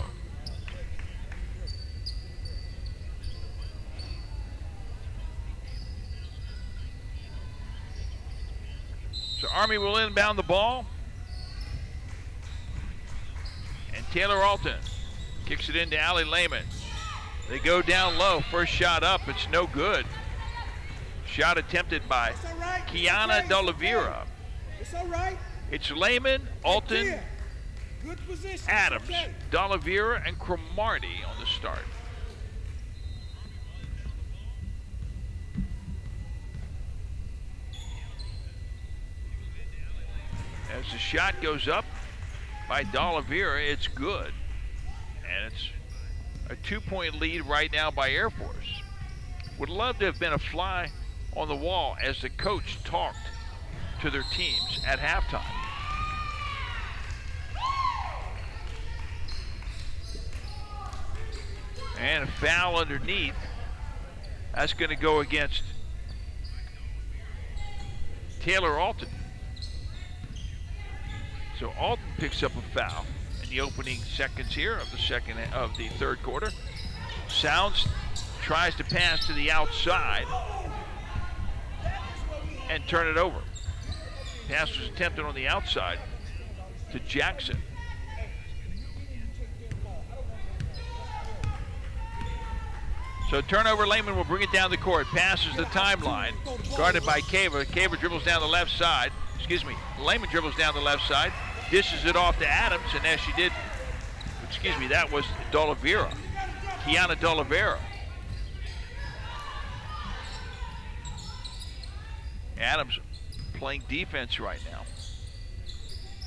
So Army will inbound the ball. And Taylor Alton kicks it into Allie Lehman. They go down low. First shot up. It's no good. Shot attempted by Kiana D'Oliveira. It's all right. It's Lehman, Alton, Good position. Adams, Okay. D'Oliveira, and Cromartie on the start. As the shot goes up by D'Oliveira, it's good. And it's a 2-point lead right now by Air Force. Would love to have been a fly on the wall as the coach talked to their teams at halftime. And a foul underneath. That's going to go against Taylor Alton. So Alton picks up a foul in the opening seconds here of the third quarter. Sounds tries to pass to the outside and turn it over. Pass was attempted on the outside to Jackson. So turnover, Lehman will bring it down the court. Passes the timeline, guarded by Cava. Cava dribbles down the left side. Lehman dribbles down the left side, dishes it off to Adams, and as she did, that was D'Oliveira, Kiana D'Oliveira. Adams playing defense right now,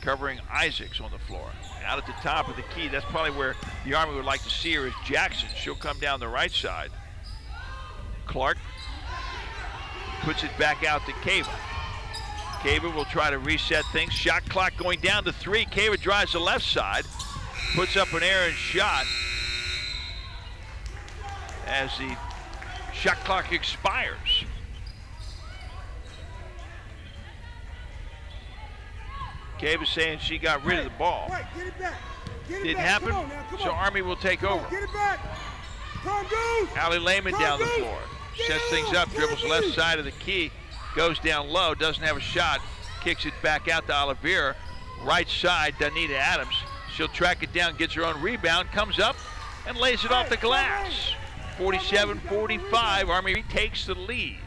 covering Isaacs on the floor. Out at the top of the key, that's probably where the Army would like to see her, is Jackson. She'll come down the right side. Clark puts it back out to Cava. Cava will try to reset things. Shot clock going down to 3. Cava drives the left side, puts up an errant shot as the shot clock expires. Cava saying she got rid of the ball. Right, get it back. Get it Didn't back. happen, Come on now, come so on. Army will take Come on, over. get it back. Come on, dude. Allie Lehman down the floor. Sets things up, dribbles left side of the key, goes down low, doesn't have a shot, kicks it back out to Oliveira. Right side, Danita Adams. She'll track it down, gets her own rebound, comes up and lays it off the glass. 47-45, Army retakes the lead.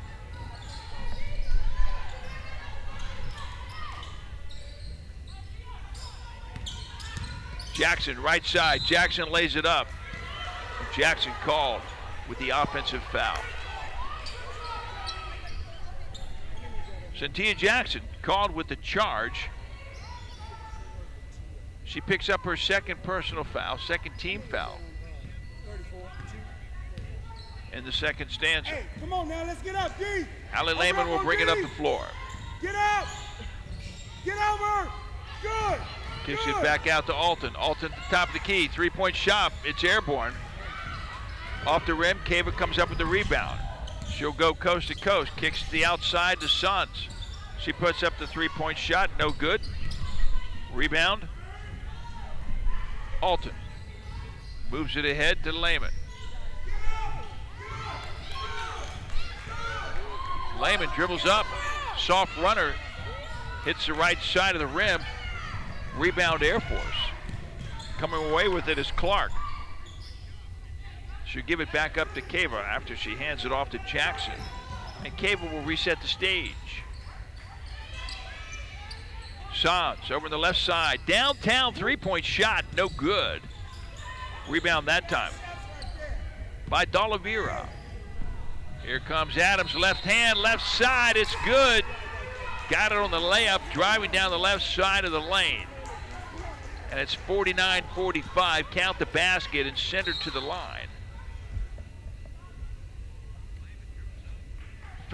Jackson, right side. Jackson lays it up. Jackson called with the offensive foul. Cynthia Jackson called with the charge. She picks up her second personal foul, second team foul in the second stanza. Hey, come on now, let's get up, D. Allie Lehman will bring it up the floor. Get out. Get over. Good. Kicks it back out to Alton. Alton at the top of the key. 3-point shot. It's airborne. Off the rim. Cava comes up with the rebound. She'll go coast to coast. Kicks to the outside to Sons. She puts up the 3-point shot. No good. Rebound. Alton moves it ahead to Lehman. Lehman dribbles up. Soft runner. Hits the right side of the rim. Rebound Air Force. Coming away with it is Clark. She'll give it back up to Cava after she hands it off to Jackson. And Cava will reset the stage. Sands over on the left side. Downtown 3-point shot, no good. Rebound that time by D'Oliveira. Here comes Adams, left hand, left side, it's good. Got it on the layup, driving down the left side of the lane. And it's 49-45, count the basket and send her to the line.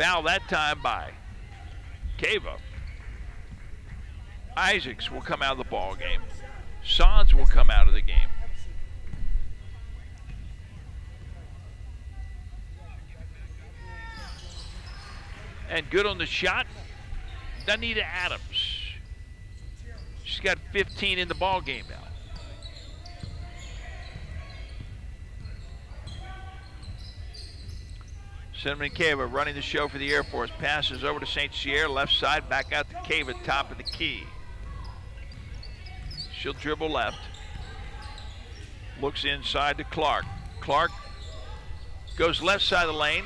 Foul that time by Cava. Isaacs will come out of the ball game. Sons will come out of the game. And good on the shot, Danita Adams. She's got 15 in the ball game now. Cinnamon Cava running the show for the Air Force. Passes over to St. Cyr, left side, back out to Cava, top of the key. She'll dribble left. Looks inside to Clark. Clark goes left side of the lane,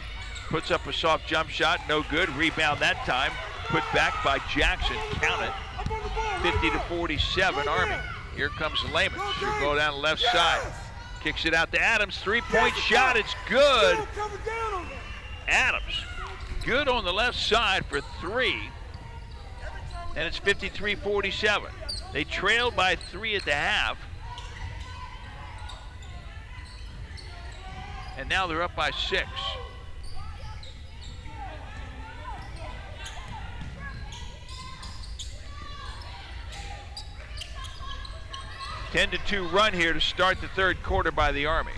puts up a soft jump shot, no good. Rebound that time, put back by Jackson, count it. 50-47 Army. Here comes Lehman. She'll go down the left side. Kicks it out to Adams, three-point shot, it's good. Adams, good on the left side for three. And it's 53-47. They trailed by 3 at the half. And now they're up by 6. Ten to 2 run here to start the third quarter by the Army.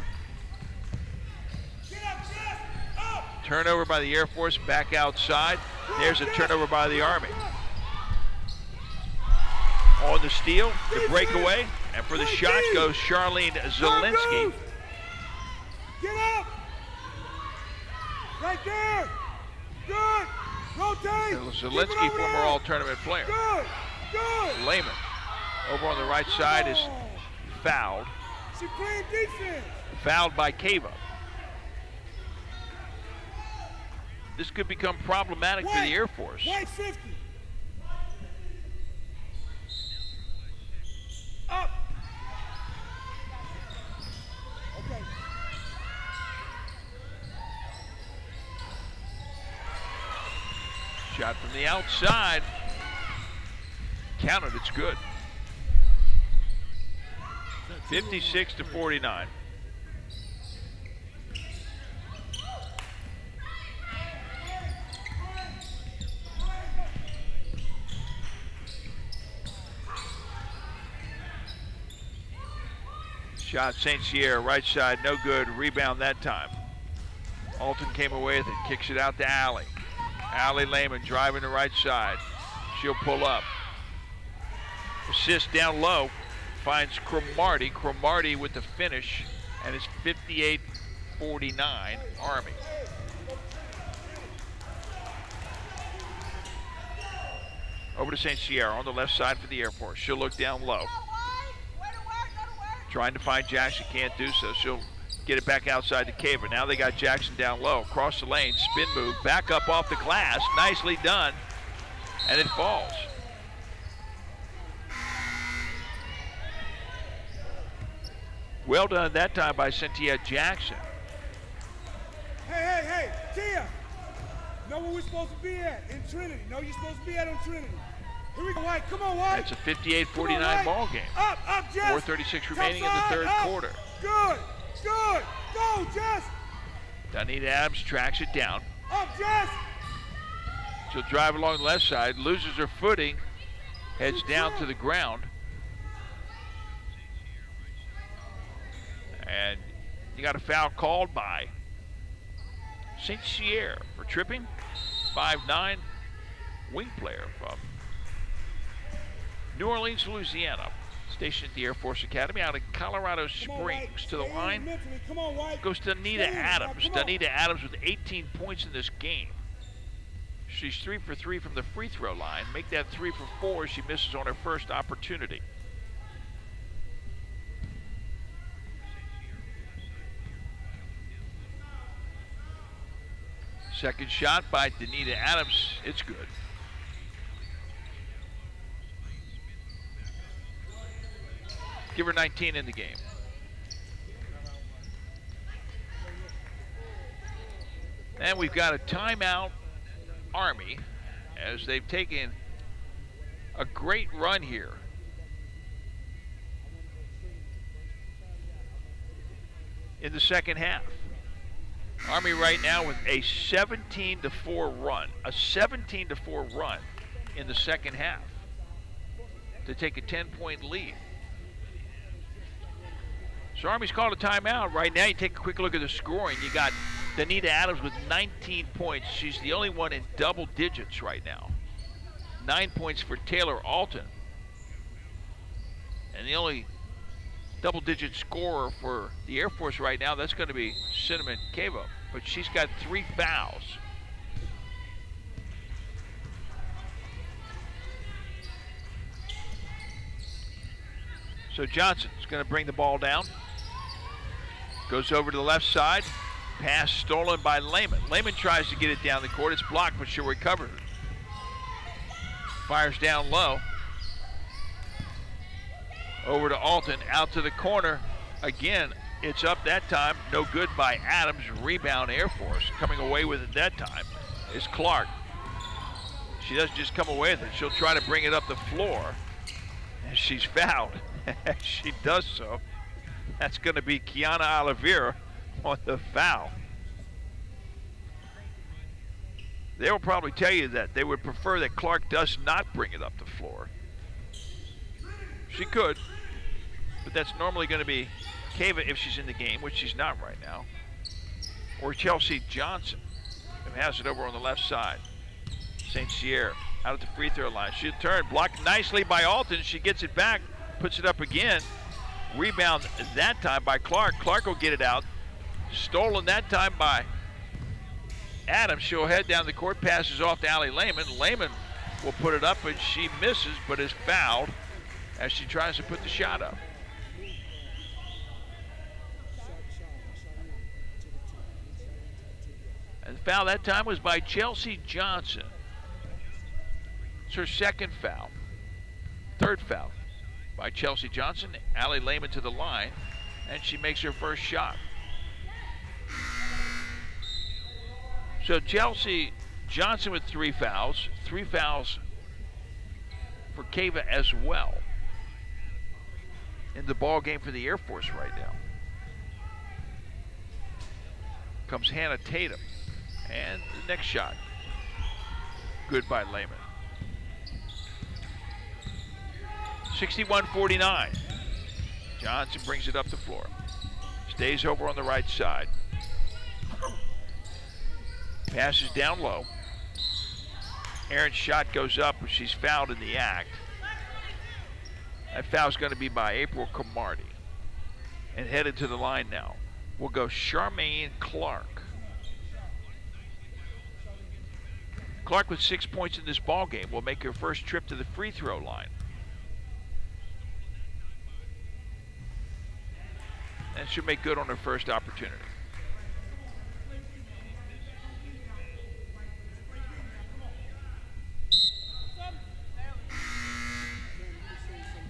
Turnover by the Air Force, back outside. There's a turnover by the Army. On the steal, the breakaway, and for the shot goes Charlene Zielinski. Get up! Right there! Good! Rotate! Zielinski, former all-tournament player. Good! Good! Lehman over on the right side is fouled. She playing defense. Fouled by Cava. This could become problematic for the Air Force. White 50. Up. Okay. Shot from the outside. Counted, it's good. 56-49. Shot St. Cyr, right side, no good. Rebound that time. Alton came away with it, kicks it out to Allie. Allie Lehman driving the right side. She'll pull up. Assist down low, finds Cromartie. Cromartie with the finish, and it's 58-49 Army. Over to St. Cyr on the left side for the Air Force. She'll look down low. Trying to find Jackson, can't do so. She'll get it back outside the Cava. Now they got Jackson down low, across the lane, spin move, back up off the glass, nicely done, and it falls. Well done that time by Cynthia Jackson. Hey, Tia. Know where we're supposed to be at? In Trinity. Know you're supposed to be at on Trinity. Here we go, White. Come on, White. It's a 58-49 ball game. Up, Jess. 4:36 remaining in the third quarter. Good. Go, Jess. Danita Adams tracks it down. Up, Jess. She'll drive along the left side, loses her footing, heads down to the ground. And you got a foul called by St. Cyr for tripping. 5'9" wing player from New Orleans, Louisiana, stationed at the Air Force Academy out in Colorado Springs. To the line goes Danita Adams. Danita Adams with 18 points in this game. She's 3 for 3 from the free throw line. Make that 3 for 4. She misses on her first opportunity. Second shot by Danita Adams. It's good. Give her 19 in the game. And we've got a timeout, Army, as they've taken a great run here. In the second half. Army right now with a 17-4 run. A 17-4 run in the second half to take a 10-point lead. So Army's called a timeout. Right now, you take a quick look at the scoring. You got Danita Adams with 19 points. She's the only one in double digits right now. 9 points for Taylor Alton. And the only double-digit scorer for the Air Force right now, that's going to be Cinnamon Cavo. But she's got 3 fouls. So Johnson's going to bring the ball down. Goes over to the left side. Pass stolen by Lehman. Lehman tries to get it down the court. It's blocked, but she'll recover it. Fires down low. Over to Alton, out to the corner. Again, it's up that time. No good by Adams. Rebound Air Force. Coming away with it that time is Clark. She doesn't just come away with it. She'll try to bring it up the floor. And she's fouled. She does so. That's going to be Kiana Oliveira on the foul. They will probably tell you that they would prefer that Clark does not bring it up the floor. She could, but that's normally going to be Cava if she's in the game, which she's not right now, or Chelsea Johnson, who has it over on the left side. St. Cyr out at the free throw line. She'll turn, blocked nicely by Alton. She gets it back, puts it up again. Rebound that time by Clark. Clark will get it out. Stolen that time by Adams. She'll head down the court, passes off to Allie Lehman. Lehman will put it up, and she misses, but is fouled as she tries to put the shot up. And the foul that time was by Chelsea Johnson. It's her second foul. Third foul by Chelsea Johnson. Allie Lehman to the line, and she makes her first shot. So Chelsea Johnson with 3 fouls. 3 fouls for Cava as well in the ball game for the Air Force right now. Comes Hannah Tatum, and the next shot, good by Lehman. 61-49. Johnson brings it up the floor. Stays over on the right side. Passes down low. Aaron's shot goes up, but she's fouled in the act. That foul's going to be by April Camardi. And headed to the line now will go Charmaine Clark. Clark with 6 points in this ball game will make her first trip to the free throw line. And she'll make good on her first opportunity.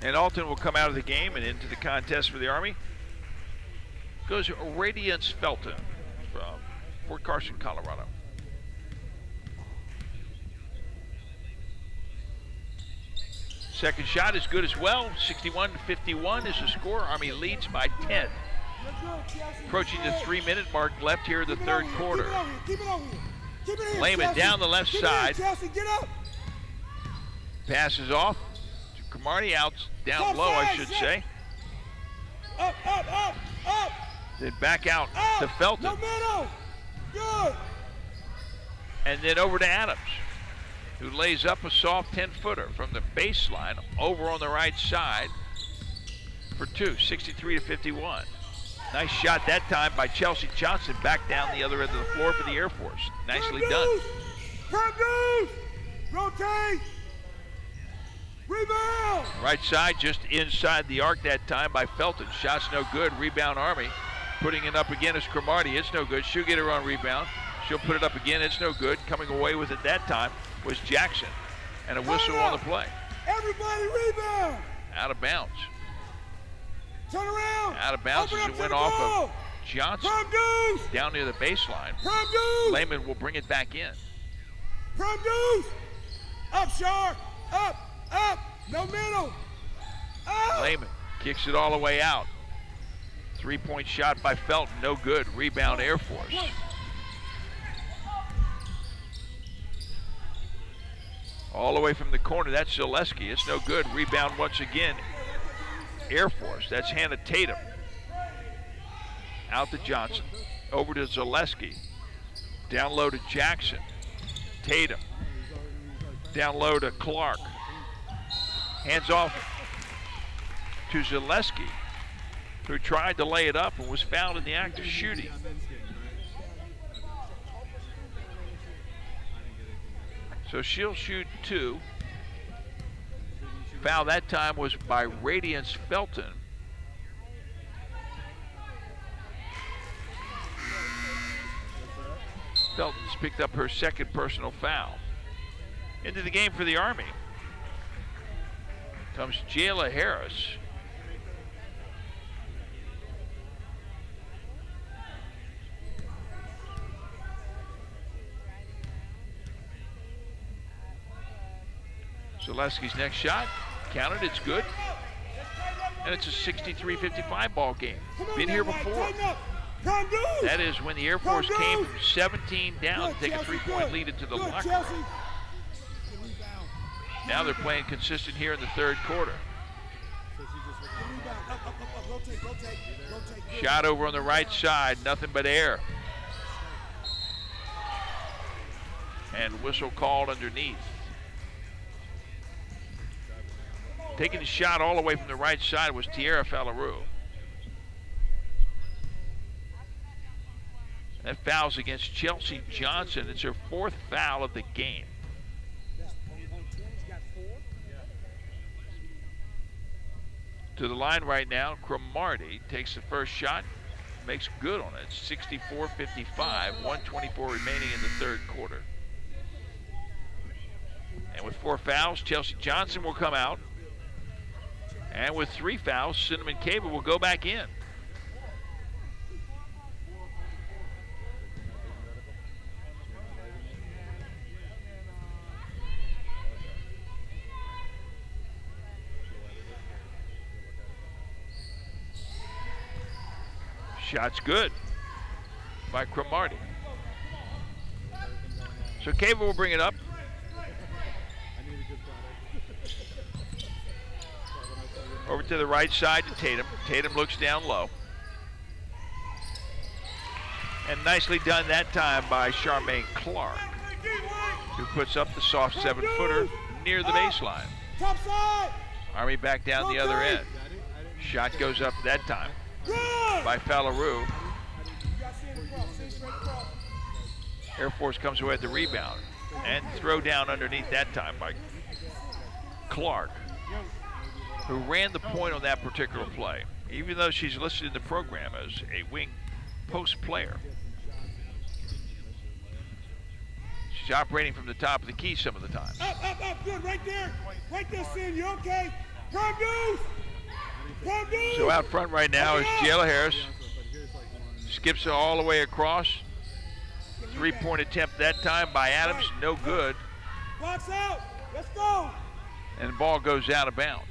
And Alton will come out of the game and into the contest for the Army. Goes Radiance Felton from Fort Carson, Colorado. Second shot is good as well. 61-51 is the score. Army leads by 10. Approaching the 3-minute mark left here in the third quarter. Lehman down the left side. Passes off to Camardi, out down low, I should say. Up. Then back out to Felton. No middle. Good. And then over to Adams, who lays up a soft 10-footer from the baseline over on the right side for 2, 63-51. Nice shot that time by Chelsea Johnson, back down the other end of the floor for the Air Force. Nicely done. Rotate. Rebound. Right side, just inside the arc that time by Felton. Shot's no good. Rebound Army. Putting it up again is Cromartie. It's no good. She'll get her on rebound. She'll put it up again. It's no good. Coming away with it that time was Jackson. And a whistle on the play. Everybody rebound. Out of bounds. Turn around. Out of bounds as it went off of Johnson. Down near the baseline. Lehman will bring it back in. Prime deuce. Up, Sharp. Up. No middle. Up. Lehman kicks it all the way out. 3-point shot by Felton. No good. Rebound Air Force. All the way from the corner, that's Zaleski. It's no good. Rebound once again, Air Force. That's Hannah Tatum. Out to Johnson. Over to Zaleski. Down low to Jackson. Tatum. Down low to Clark. Hands off to Zaleski, who tried to lay it up and was fouled in the act of shooting. So she'll shoot 2. Foul that time was by Radiance Felton. Felton's picked up her second personal foul. Into the game for the Army comes Jayla Harris. Zaleski's next shot, counted, it's good. And it's a 63-55 ball game. Been here before. That is when the Air Force came from 17 down to take a 3-point lead into the locker room. Now they're playing consistent here in the third quarter. Shot over on the right side, nothing but air. And whistle called underneath. Taking the shot all the way from the right side was Tierra Falaru. That foul's against Chelsea Johnson. It's her 4th foul of the game. To the line right now, Cromartie takes the first shot, makes good on it. 64-55, 1:24 remaining in the third quarter. And with 4 fouls, Chelsea Johnson will come out. And with 3 fouls, Cinnamon Cable will go back in. Shot's good by Cromartie. So Cable will bring it up. Over to the right side to Tatum. Tatum looks down low. And nicely done that time by Charmaine Clark, who puts up the soft 7-footer near the baseline. Army back down the other end. Shot goes up that time by Falaru. Air Force comes away with the rebound. And throw down underneath that time by Clark, who ran the point on that particular play, even though she's listed in the program as a wing post player. She's operating from the top of the key some of the time. Up, good, right there, Sin, you okay? Come Deuce! So out front right now is Jayla Harris. Skips it all the way across. 3-point attempt that time by Adams, no good. Box out, let's go! And the ball goes out of bounds.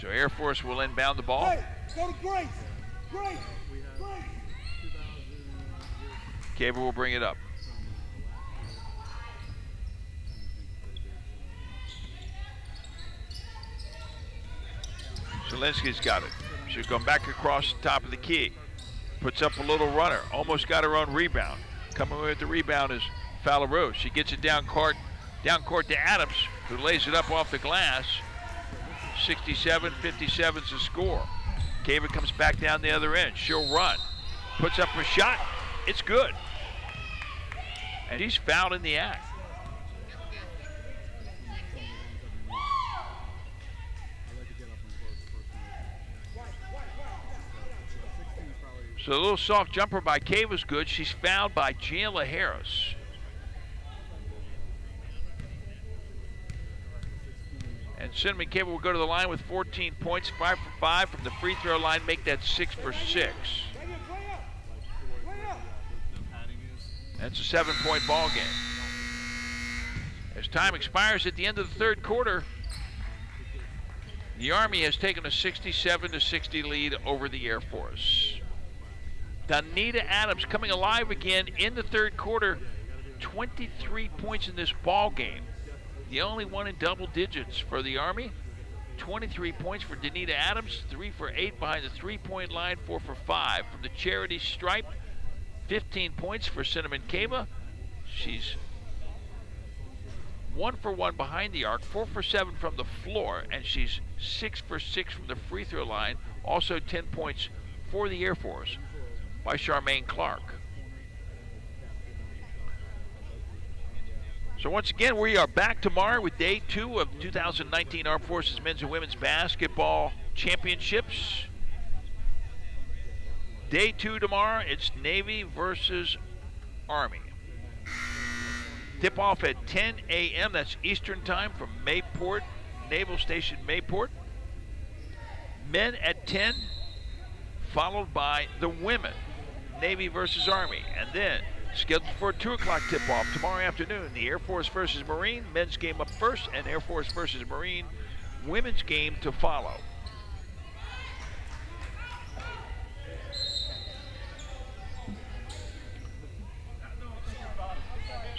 So Air Force will inbound the ball. Hey, go to Grace. Grace. Cable will bring it up. Zielinski's got it. She's going back across the top of the key. Puts up a little runner. Almost got her own rebound. Coming with the rebound is Falaru. She gets it down court to Adams, who lays it up off the glass. 67-57 is the score. Cable comes back down the other end. She'll run. Puts up a shot. It's good. And he's fouled in the act. So a little soft jumper by Cave was good. She's fouled by Jayla Harris. And Cinnamon Cable will go to the line with 14 points, 5 for 5 from the free throw line, make that 6 for 6. That's a 7-point ball game. As time expires at the end of the third quarter, the Army has taken a 67-60 lead over the Air Force. Donita Adams coming alive again in the third quarter. 23 points in this ball game. the only one in double digits for the Army. 23 points for Danita Adams, 3 for 8 behind the three-point line, 4 for 5. From the charity stripe, 15 points for Cinnamon Cava. She's 1 for 1 behind the arc, 4 for 7 from the floor, and she's 6 for 6 from the free throw line. Also 10 points for the Air Force by Charmaine Clark. So once again, we are back tomorrow with day 2 of 2019 Armed Forces Men's and Women's Basketball Championships. Day 2 tomorrow, it's Navy versus Army. Tip-off at 10 a.m., that's Eastern Time from Mayport, Naval Station Mayport. Men at 10, followed by the women, Navy versus Army. And then, scheduled for a 2 o'clock tip-off tomorrow afternoon, the Air Force versus Marine, men's game up first, and Air Force versus Marine, women's game to follow.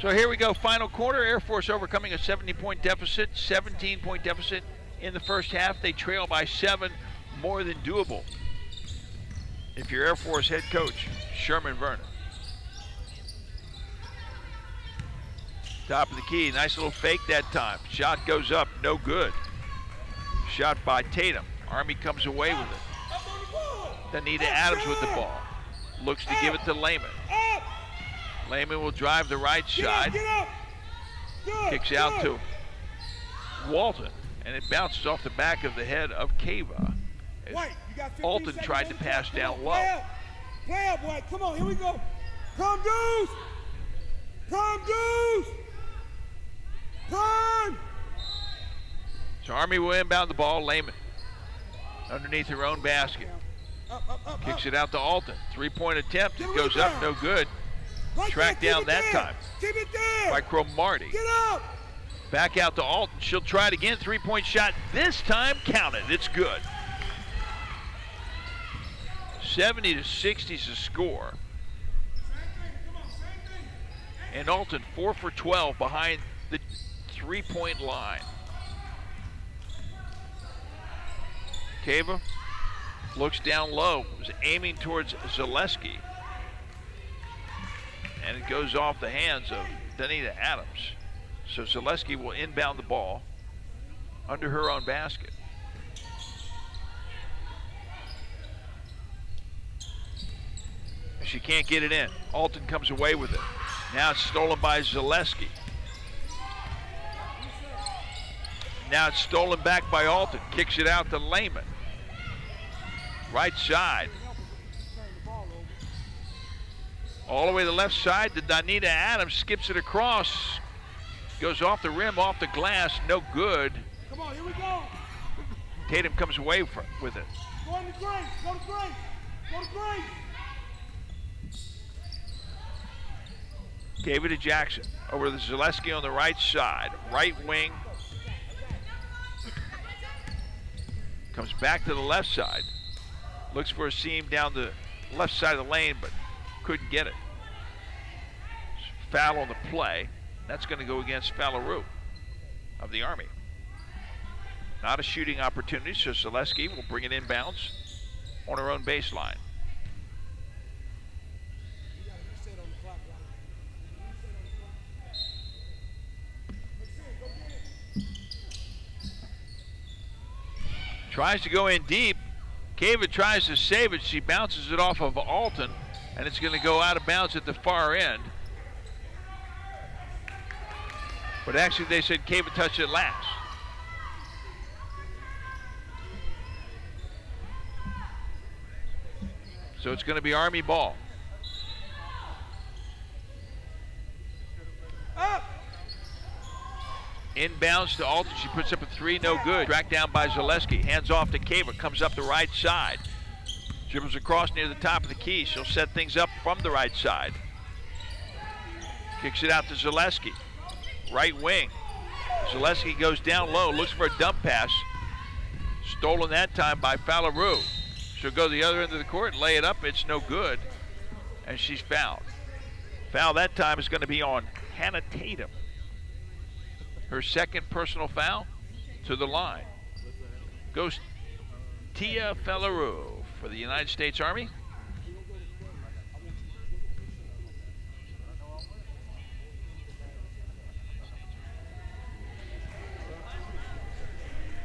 So here we go, final quarter. Air Force overcoming a 17-point deficit, 17-point deficit in the first half. They trail by 7, more than doable if you're Air Force head coach Sherman Vernon. Top of the key, nice little fake that time. Shot goes up, no good. Shot by Tatum. Army comes away with it. Danita Adams with the ball. Looks to give it to Lehman. Lehman will drive the right side. Kicks out to Walton, and it bounces off the back of the head of Cava. Alton tried to pass down low. Play up, White. Come on, here we go. Come, dudes. Come, dudes. Come. So Army will inbound the ball. Lehman underneath her own basket. Kicks it out to Alton. Three-point attempt. It goes up, no good. Tracked down that time by Cromartie. Get up. Back out to Alton. She'll try it again. Three-point shot. This time counted. It's good. 70-60 is the score. And Alton 4 for 12 behind the three-point line. Cava looks down low, was aiming towards Zaleski. And it goes off the hands of Danita Adams. So Zaleski will inbound the ball under her own basket. She can't get it in. Alton comes away with it. Now it's stolen by Zaleski. Now it's stolen back by Alton. Kicks it out to Lehman. Right side. All the way to the left side to Danita Adams. Skips it across. Goes off the rim, off the glass. No good. Come on, here we go. Tatum comes away with it. Go on to Grace. Go to Grace. Go to Grace. Gave it to Jackson. Over to Zaleski on the right side. Right wing. Comes back to the left side. Looks for a seam down the left side of the lane, but couldn't get it. Foul on the play. That's going to go against Fallaroo of the Army. Not a shooting opportunity, so Zaleski will bring it inbounds on her own baseline. Tries to go in deep. Cava tries to save it. She bounces it off of Alton, and it's going to go out of bounds at the far end. But actually, they said Cava touched it last. So it's going to be Army ball. Up. Inbounds to Alton. She puts up a three, no good. Tracked down by Zaleski. Hands off to Cava. Comes up the right side. Dribbles across near the top of the key. She'll set things up from the right side. Kicks it out to Zaleski. Right wing. Zaleski goes down low. Looks for a dump pass. Stolen that time by Fallaroo. She'll go to the other end of the court and lay it up. It's no good. And she's fouled. Foul that time is going to be on Hannah Tatum. Her second personal foul. To the line goes Tia Fallaroo for the United States Army.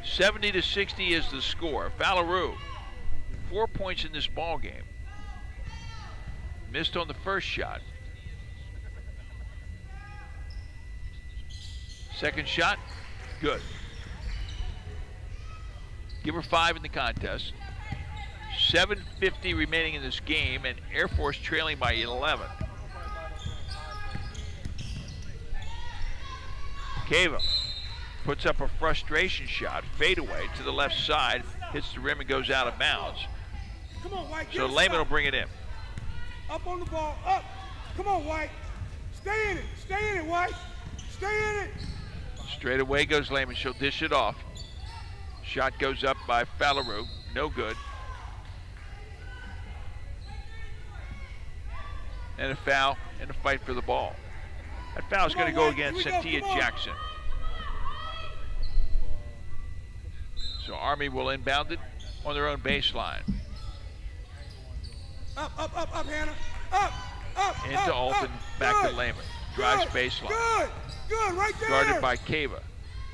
$70-60 is the score. Fallaroo, 4 points in this ball game. Missed on the first shot. Second shot, good. Give her 5 in the contest. 7:50 remaining in this game, and Air Force trailing by 11. Cava puts up a frustration shot, fadeaway to the left side, hits the rim and goes out of bounds. Come on, White. So Lehman will bring it in. Up on the ball, up. Come on, White. Stay in it, White. Stay in it. Straight away goes Lehman. She'll dish it off. Shot goes up by Fallaroo. No good. And a foul and a fight for the ball. That foul is going to go against Cynthia Jackson. So Army will inbound it on their own baseline. Up, Hannah. Up. Into Alton, back to Lehman. Drives baseline. Good, right there. Guarded by Cava.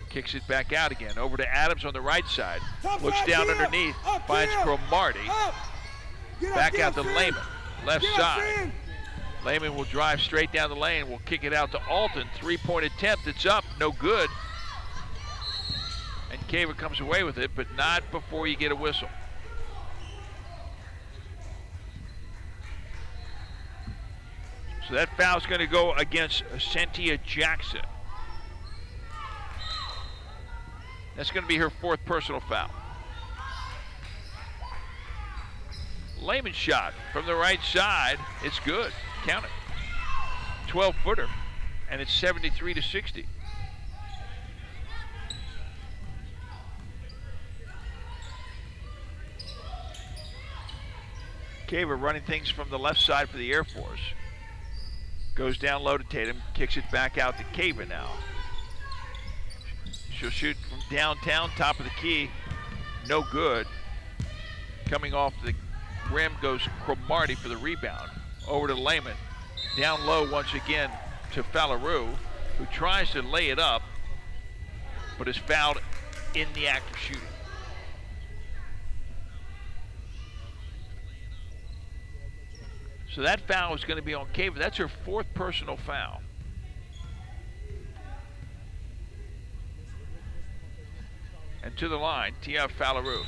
Kicks it back out again. Over to Adams on the right side. Looks down underneath. Finds Cromartie. Back out to Lehman. Left side. Lehman will drive straight down the lane. Will kick it out to Alton. 3-point attempt. It's up. No good. And Cava comes away with it, but not before you get a whistle. So that foul's going to go against Cynthia Jackson. That's going to be her 4th personal foul. Lehman shot from the right side. It's good. Count it. 12-footer. And it's 73-60. Cava running things from the left side for the Air Force. Goes down low to Tatum, kicks it back out to Cava now. She'll shoot from downtown, top of the key. No good. Coming off the rim goes Cromartie for the rebound. Over to Lehman. Down low once again to Fallaroo, who tries to lay it up, but is fouled in the act of shooting. So that foul is going to be on Cava. That's her 4th personal foul. And to the line, Tia Fallaroo.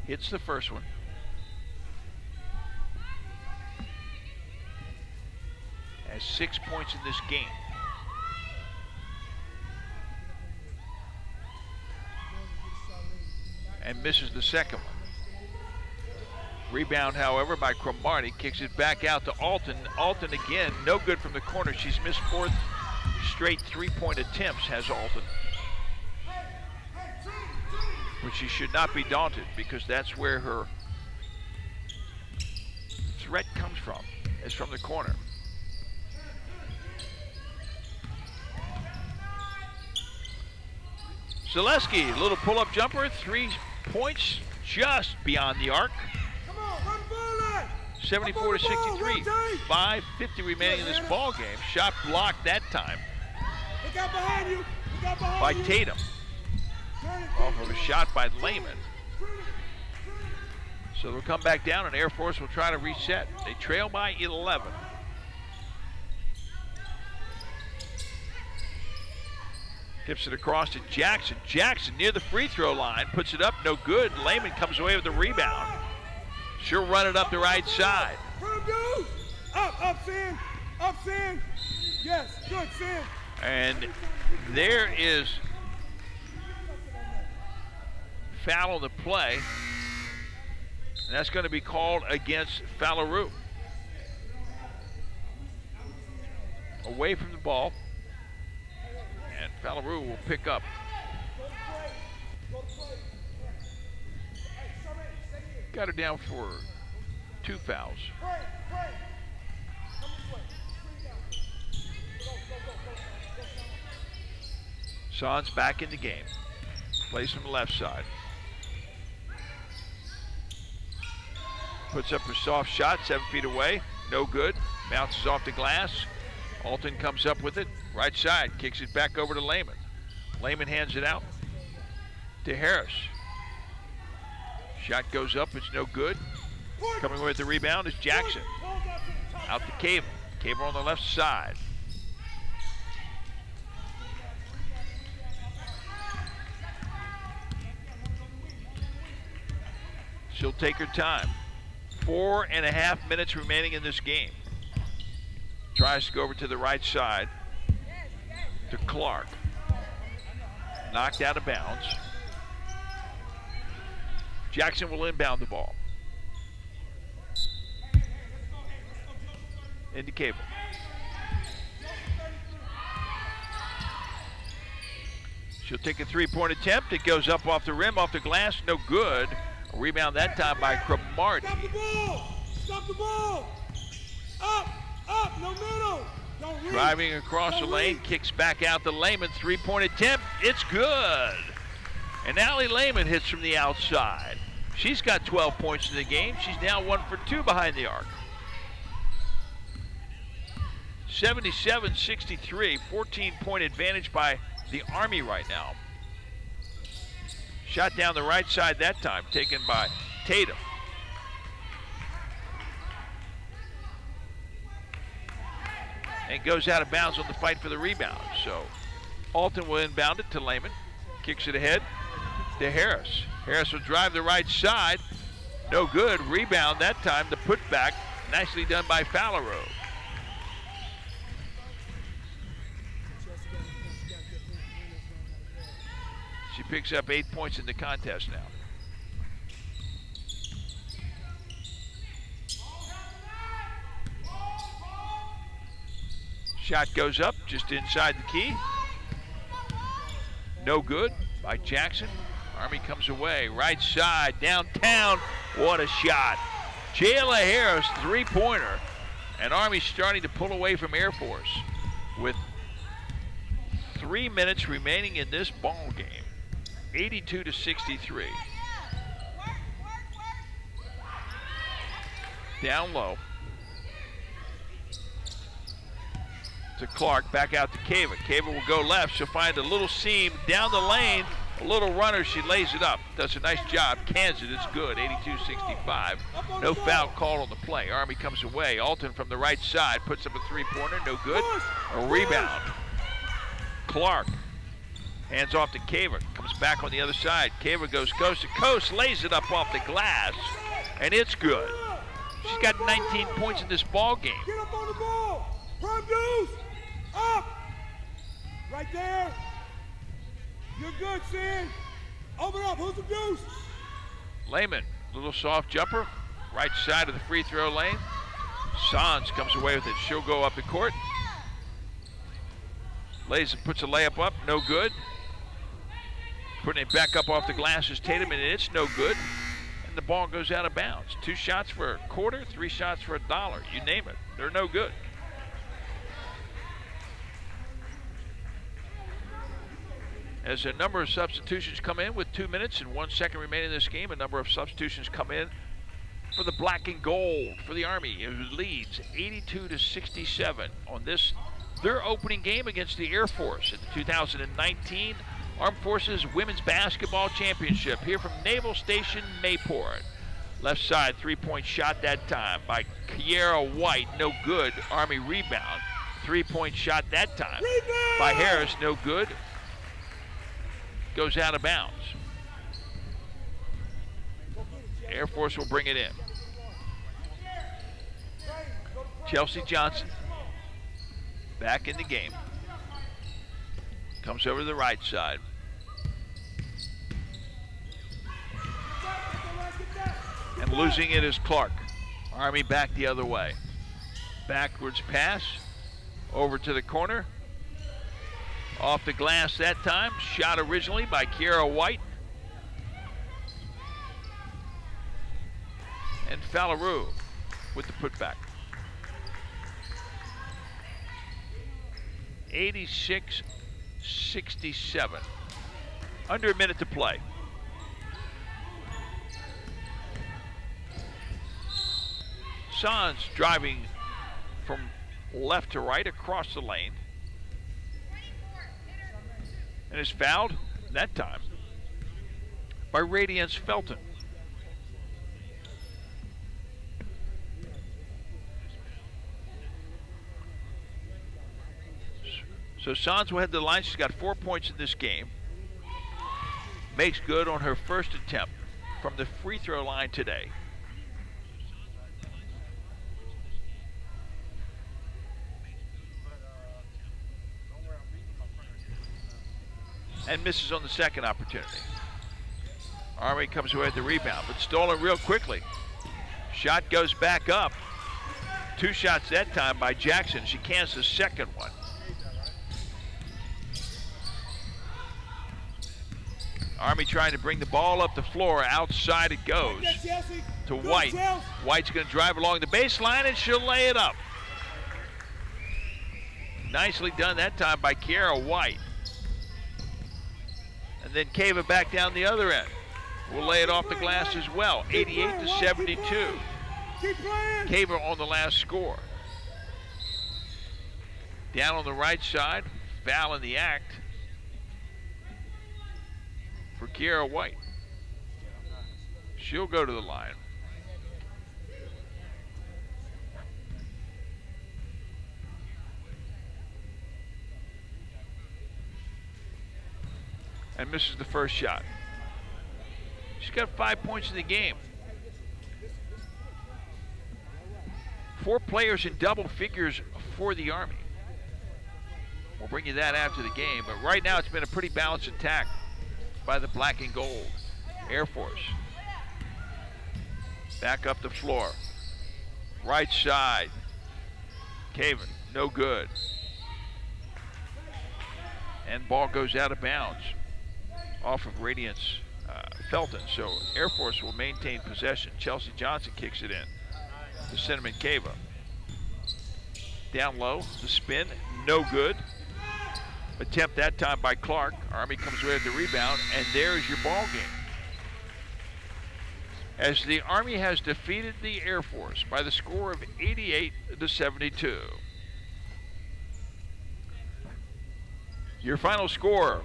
Hits the first one. Has 6 points in this game. And misses the second one. Rebound, however, by Cromartie. Kicks it back out to Alton. Alton again, no good from the corner. She's missed 4 straight 3-point attempts, has Alton. But she should not be daunted, because that's where her threat comes from, is from the corner. Zaleski, little pull-up jumper, 3 points just beyond the arc. 74-63, 5:50 remaining in this ball game. Shot blocked that time by Tatum. Off of a shot by Lehman. So they'll come back down and Air Force will try to reset. They trail by 11. Tips it across to Jackson. Jackson near the free throw line, puts it up, no good. Lehman comes away with the rebound. She'll run it up the right side. Up, Sin. Yes, good, Sin. And there is foul on the play. And that's going to be called against Fallaroo. Away from the ball. And Fallaroo will pick up. Got her down for 2 fouls. Son's back in the game. Plays from the left side. Puts up a soft shot, 7 feet away. No good. Bounces off the glass. Alton comes up with it. Right side. Kicks it back over to Lehman. Lehman hands it out to Harris. Shot goes up. It's no good. Coming with the rebound is Jackson. Out to Cable. Cable on the left side. She'll take her time. 4.5 minutes remaining in this game. Tries to go over to the right side to Clark. Knocked out of bounds. Jackson will inbound the ball. Into Cable. She'll take a three-point attempt. It goes up off the rim, off the glass, no good. A rebound that time by Cromartie. Stop the ball! Stop the ball! Up, no middle! Don't reach. Driving across the lane, kicks back out to Lehman. Three-point attempt, it's good. And Allie Lehman hits from the outside. She's got 12 points in the game. She's now 1 for 2 behind the arc. 77-63, 14-point advantage by the Army right now. Shot down the right side that time, taken by Tatum. And goes out of bounds on the fight for the rebound. So Alton will inbound it to Lehman. Kicks it ahead to Harris. Harris will drive the right side. No good. Rebound that time. The putback. Nicely done by Falaroe. She picks up 8 points in the contest now. Shot goes up just inside the key. No good by Jackson. Army comes away. Right side, downtown. What a shot. Jayla Harris, three-pointer. And Army starting to pull away from Air Force with 3 minutes remaining in this ball game. 82-63. Down low. To Clark, back out to Cava. Cava will go left. She'll find a little seam down the lane. A little runner. She lays it up. Does a nice job. Cans it. It's good. 82-65. No foul called on the play. Army comes away. Alton from the right side puts up a three-pointer. No good. A rebound. Clark hands off to Cava. Comes back on the other side. Cava goes coast to coast. Lays it up off the glass. And it's good. She's got 19 points in this ball game. Get up on the ball! Prime deuce! Up! Right there. You're good, Sin. Open up. Who's the deuce? Lehman, little soft jumper. Right side of the free throw lane. Sans comes away with it. She'll go up the court. Lays and puts a layup up. No good. Putting it back up off the glass is Tatum, and it's no good. And the ball goes out of bounds. 2 shots for a quarter, 3 shots for $1. You name it. They're no good. As a number of substitutions come in with 2 minutes and 1 second remaining in this game, a number of substitutions come in for the black and gold for the Army, who leads 82-67 on this, their opening game against the Air Force at the 2019 Armed Forces Women's Basketball Championship here from Naval Station Mayport. Left side, three-point shot that time by Kiera White, no good. Army rebound. Three-point shot that time by Harris, no good. Goes out of bounds. Air Force will bring it in. Chelsea Johnson back in the game. Comes over to the right side. And losing it is Clark. Army back the other way. Backwards pass. Over to the corner. Off the glass that time. Shot originally by Kiera White. And Falaroe with the putback. 86-67. 67. Under a minute to play. Sans driving from left to right across the lane. And is fouled that time by Radiance Felton. So Sans will head to the line. She's got 4 points in this game. Makes good on her first attempt from the free throw line today. And misses on the second opportunity. Army comes away with the rebound, but stolen real quickly. Shot goes back up. 2 shots that time by Jackson. She cans the second one. Army trying to bring the ball up the floor. Outside it goes to White. White's going to drive along the baseline, and she'll lay it up. Nicely done that time by Kiara White. And then Cava back down the other end. Will lay it off the glass as well. 88 to 72. Cava on the last score. Down on the right side, foul in the act for Kiara White. She'll go to the line. And misses the first shot. She's got 5 points in the game. 4 players in double figures for the Army. We'll bring you that after the game, but right now it's been a pretty balanced attack by the black and gold Air Force. Back up the floor. Right side. Caven, no good. And ball goes out of bounds off of Radiance Felton. So Air Force will maintain possession. Chelsea Johnson kicks it in to Cinnamon Cava. Down low, the spin, no good. Attempt that time by Clark. Army comes away with the rebound, and there's your ball game. As the Army has defeated the Air Force by the score of 88 to 72. Your final score: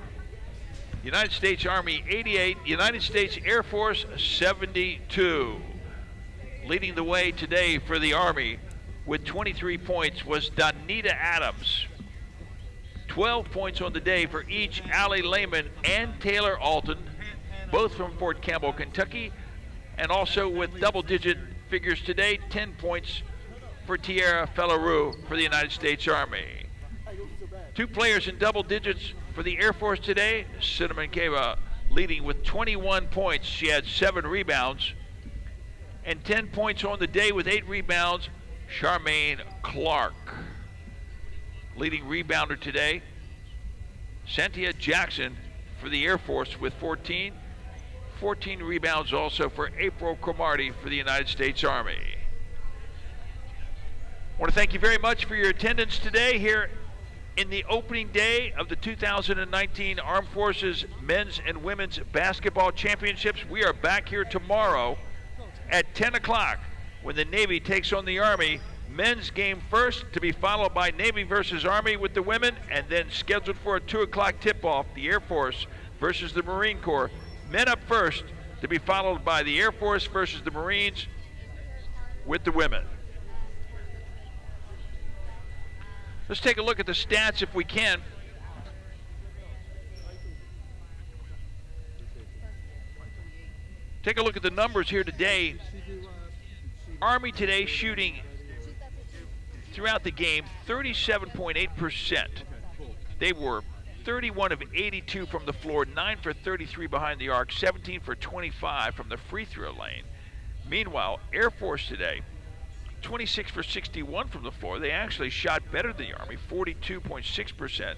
United States Army 88, United States Air Force 72. Leading the way today for the Army with 23 points was Donita Adams. 12 points on the day for each Allie Lehman and Taylor Alton, both from Fort Campbell, Kentucky, and also with double-digit figures today, 10 points for Tierra Felleroux for the United States Army. 2 players in double digits for the Air Force today, Cinnamon Cava leading with 21 points. She had 7 rebounds. And 10 points on the day with 8 rebounds, Charmaine Clark. Leading rebounder today, Cynthia Jackson for the Air Force with 14. 14 rebounds also for April Cromartie for the United States Army. I want to thank you very much for your attendance today here in the opening day of the 2019 Armed Forces Men's and Women's Basketball Championships. We are back here tomorrow at 10 o'clock when the Navy takes on the Army. Men's game first, to be followed by Navy versus Army with the women, and then scheduled for a 2 o'clock tip-off, the Air Force versus the Marine Corps. Men up first, to be followed by the Air Force versus the Marines with the women. Let's take a look at the stats if we can. Take a look at the numbers here today. Army today shooting throughout the game 37.8%. They were 31 of 82 from the floor, 9 for 33 behind the arc, 17 for 25 from the free throw lane. Meanwhile, Air Force today, 26 for 61 from the floor. They actually shot better than the Army, 42.6%.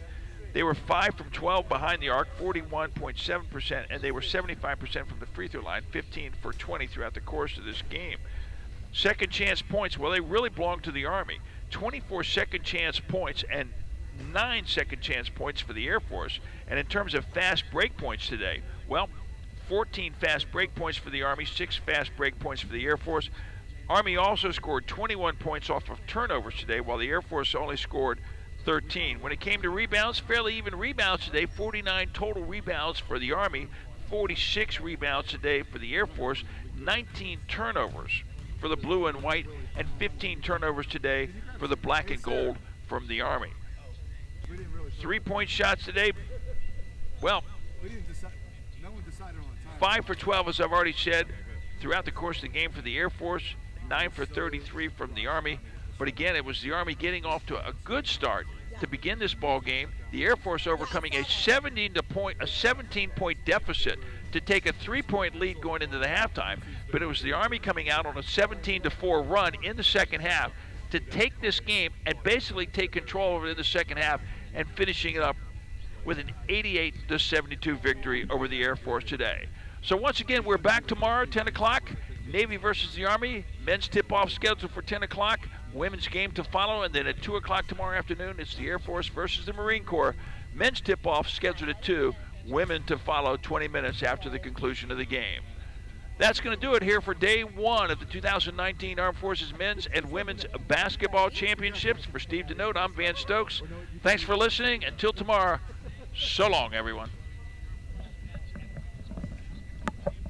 They were 5 from 12 behind the arc, 41.7%, and they were 75% from the free throw line, 15 for 20 throughout the course of this game. Second chance points, well, they really belong to the Army. 24 second chance points, and 9 second chance points for the Air Force. And in terms of fast break points today, well, 14 fast break points for the Army, 6 fast break points for the Air Force. Army also scored 21 points off of turnovers today, while the Air Force only scored 13. When it came to rebounds, fairly even rebounds today, 49 total rebounds for the Army, 46 rebounds today for the Air Force, 19 turnovers for the blue and white, and 15 turnovers today for the black and gold from the Army. 3-point shots today, well, No one decided on time. 5 for 12, as I've already said, throughout the course of the game for the Air Force, 9 for 33 from the Army. But again, it was the Army getting off to a good start to begin this ball game. The Air Force overcoming a 17-point deficit to take a 3-point lead going into the halftime. But it was the Army coming out on a 17-4 run in the second half to take this game and basically take control of it in the second half and finishing it up with an 88-72 victory over the Air Force today. So once again, we're back tomorrow, 10 o'clock. Navy versus the Army. Men's tip-off scheduled for 10 o'clock. Women's game to follow. And then at 2 o'clock tomorrow afternoon, it's the Air Force versus the Marine Corps. Men's tip-off scheduled at 2. Women to follow 20 minutes after the conclusion of the game. That's going to do it here for day 1 of the 2019 Armed Forces Men's and Women's Basketball Championships. For Steve Denote, I'm Van Stokes. Thanks for listening. Until tomorrow, so long, everyone.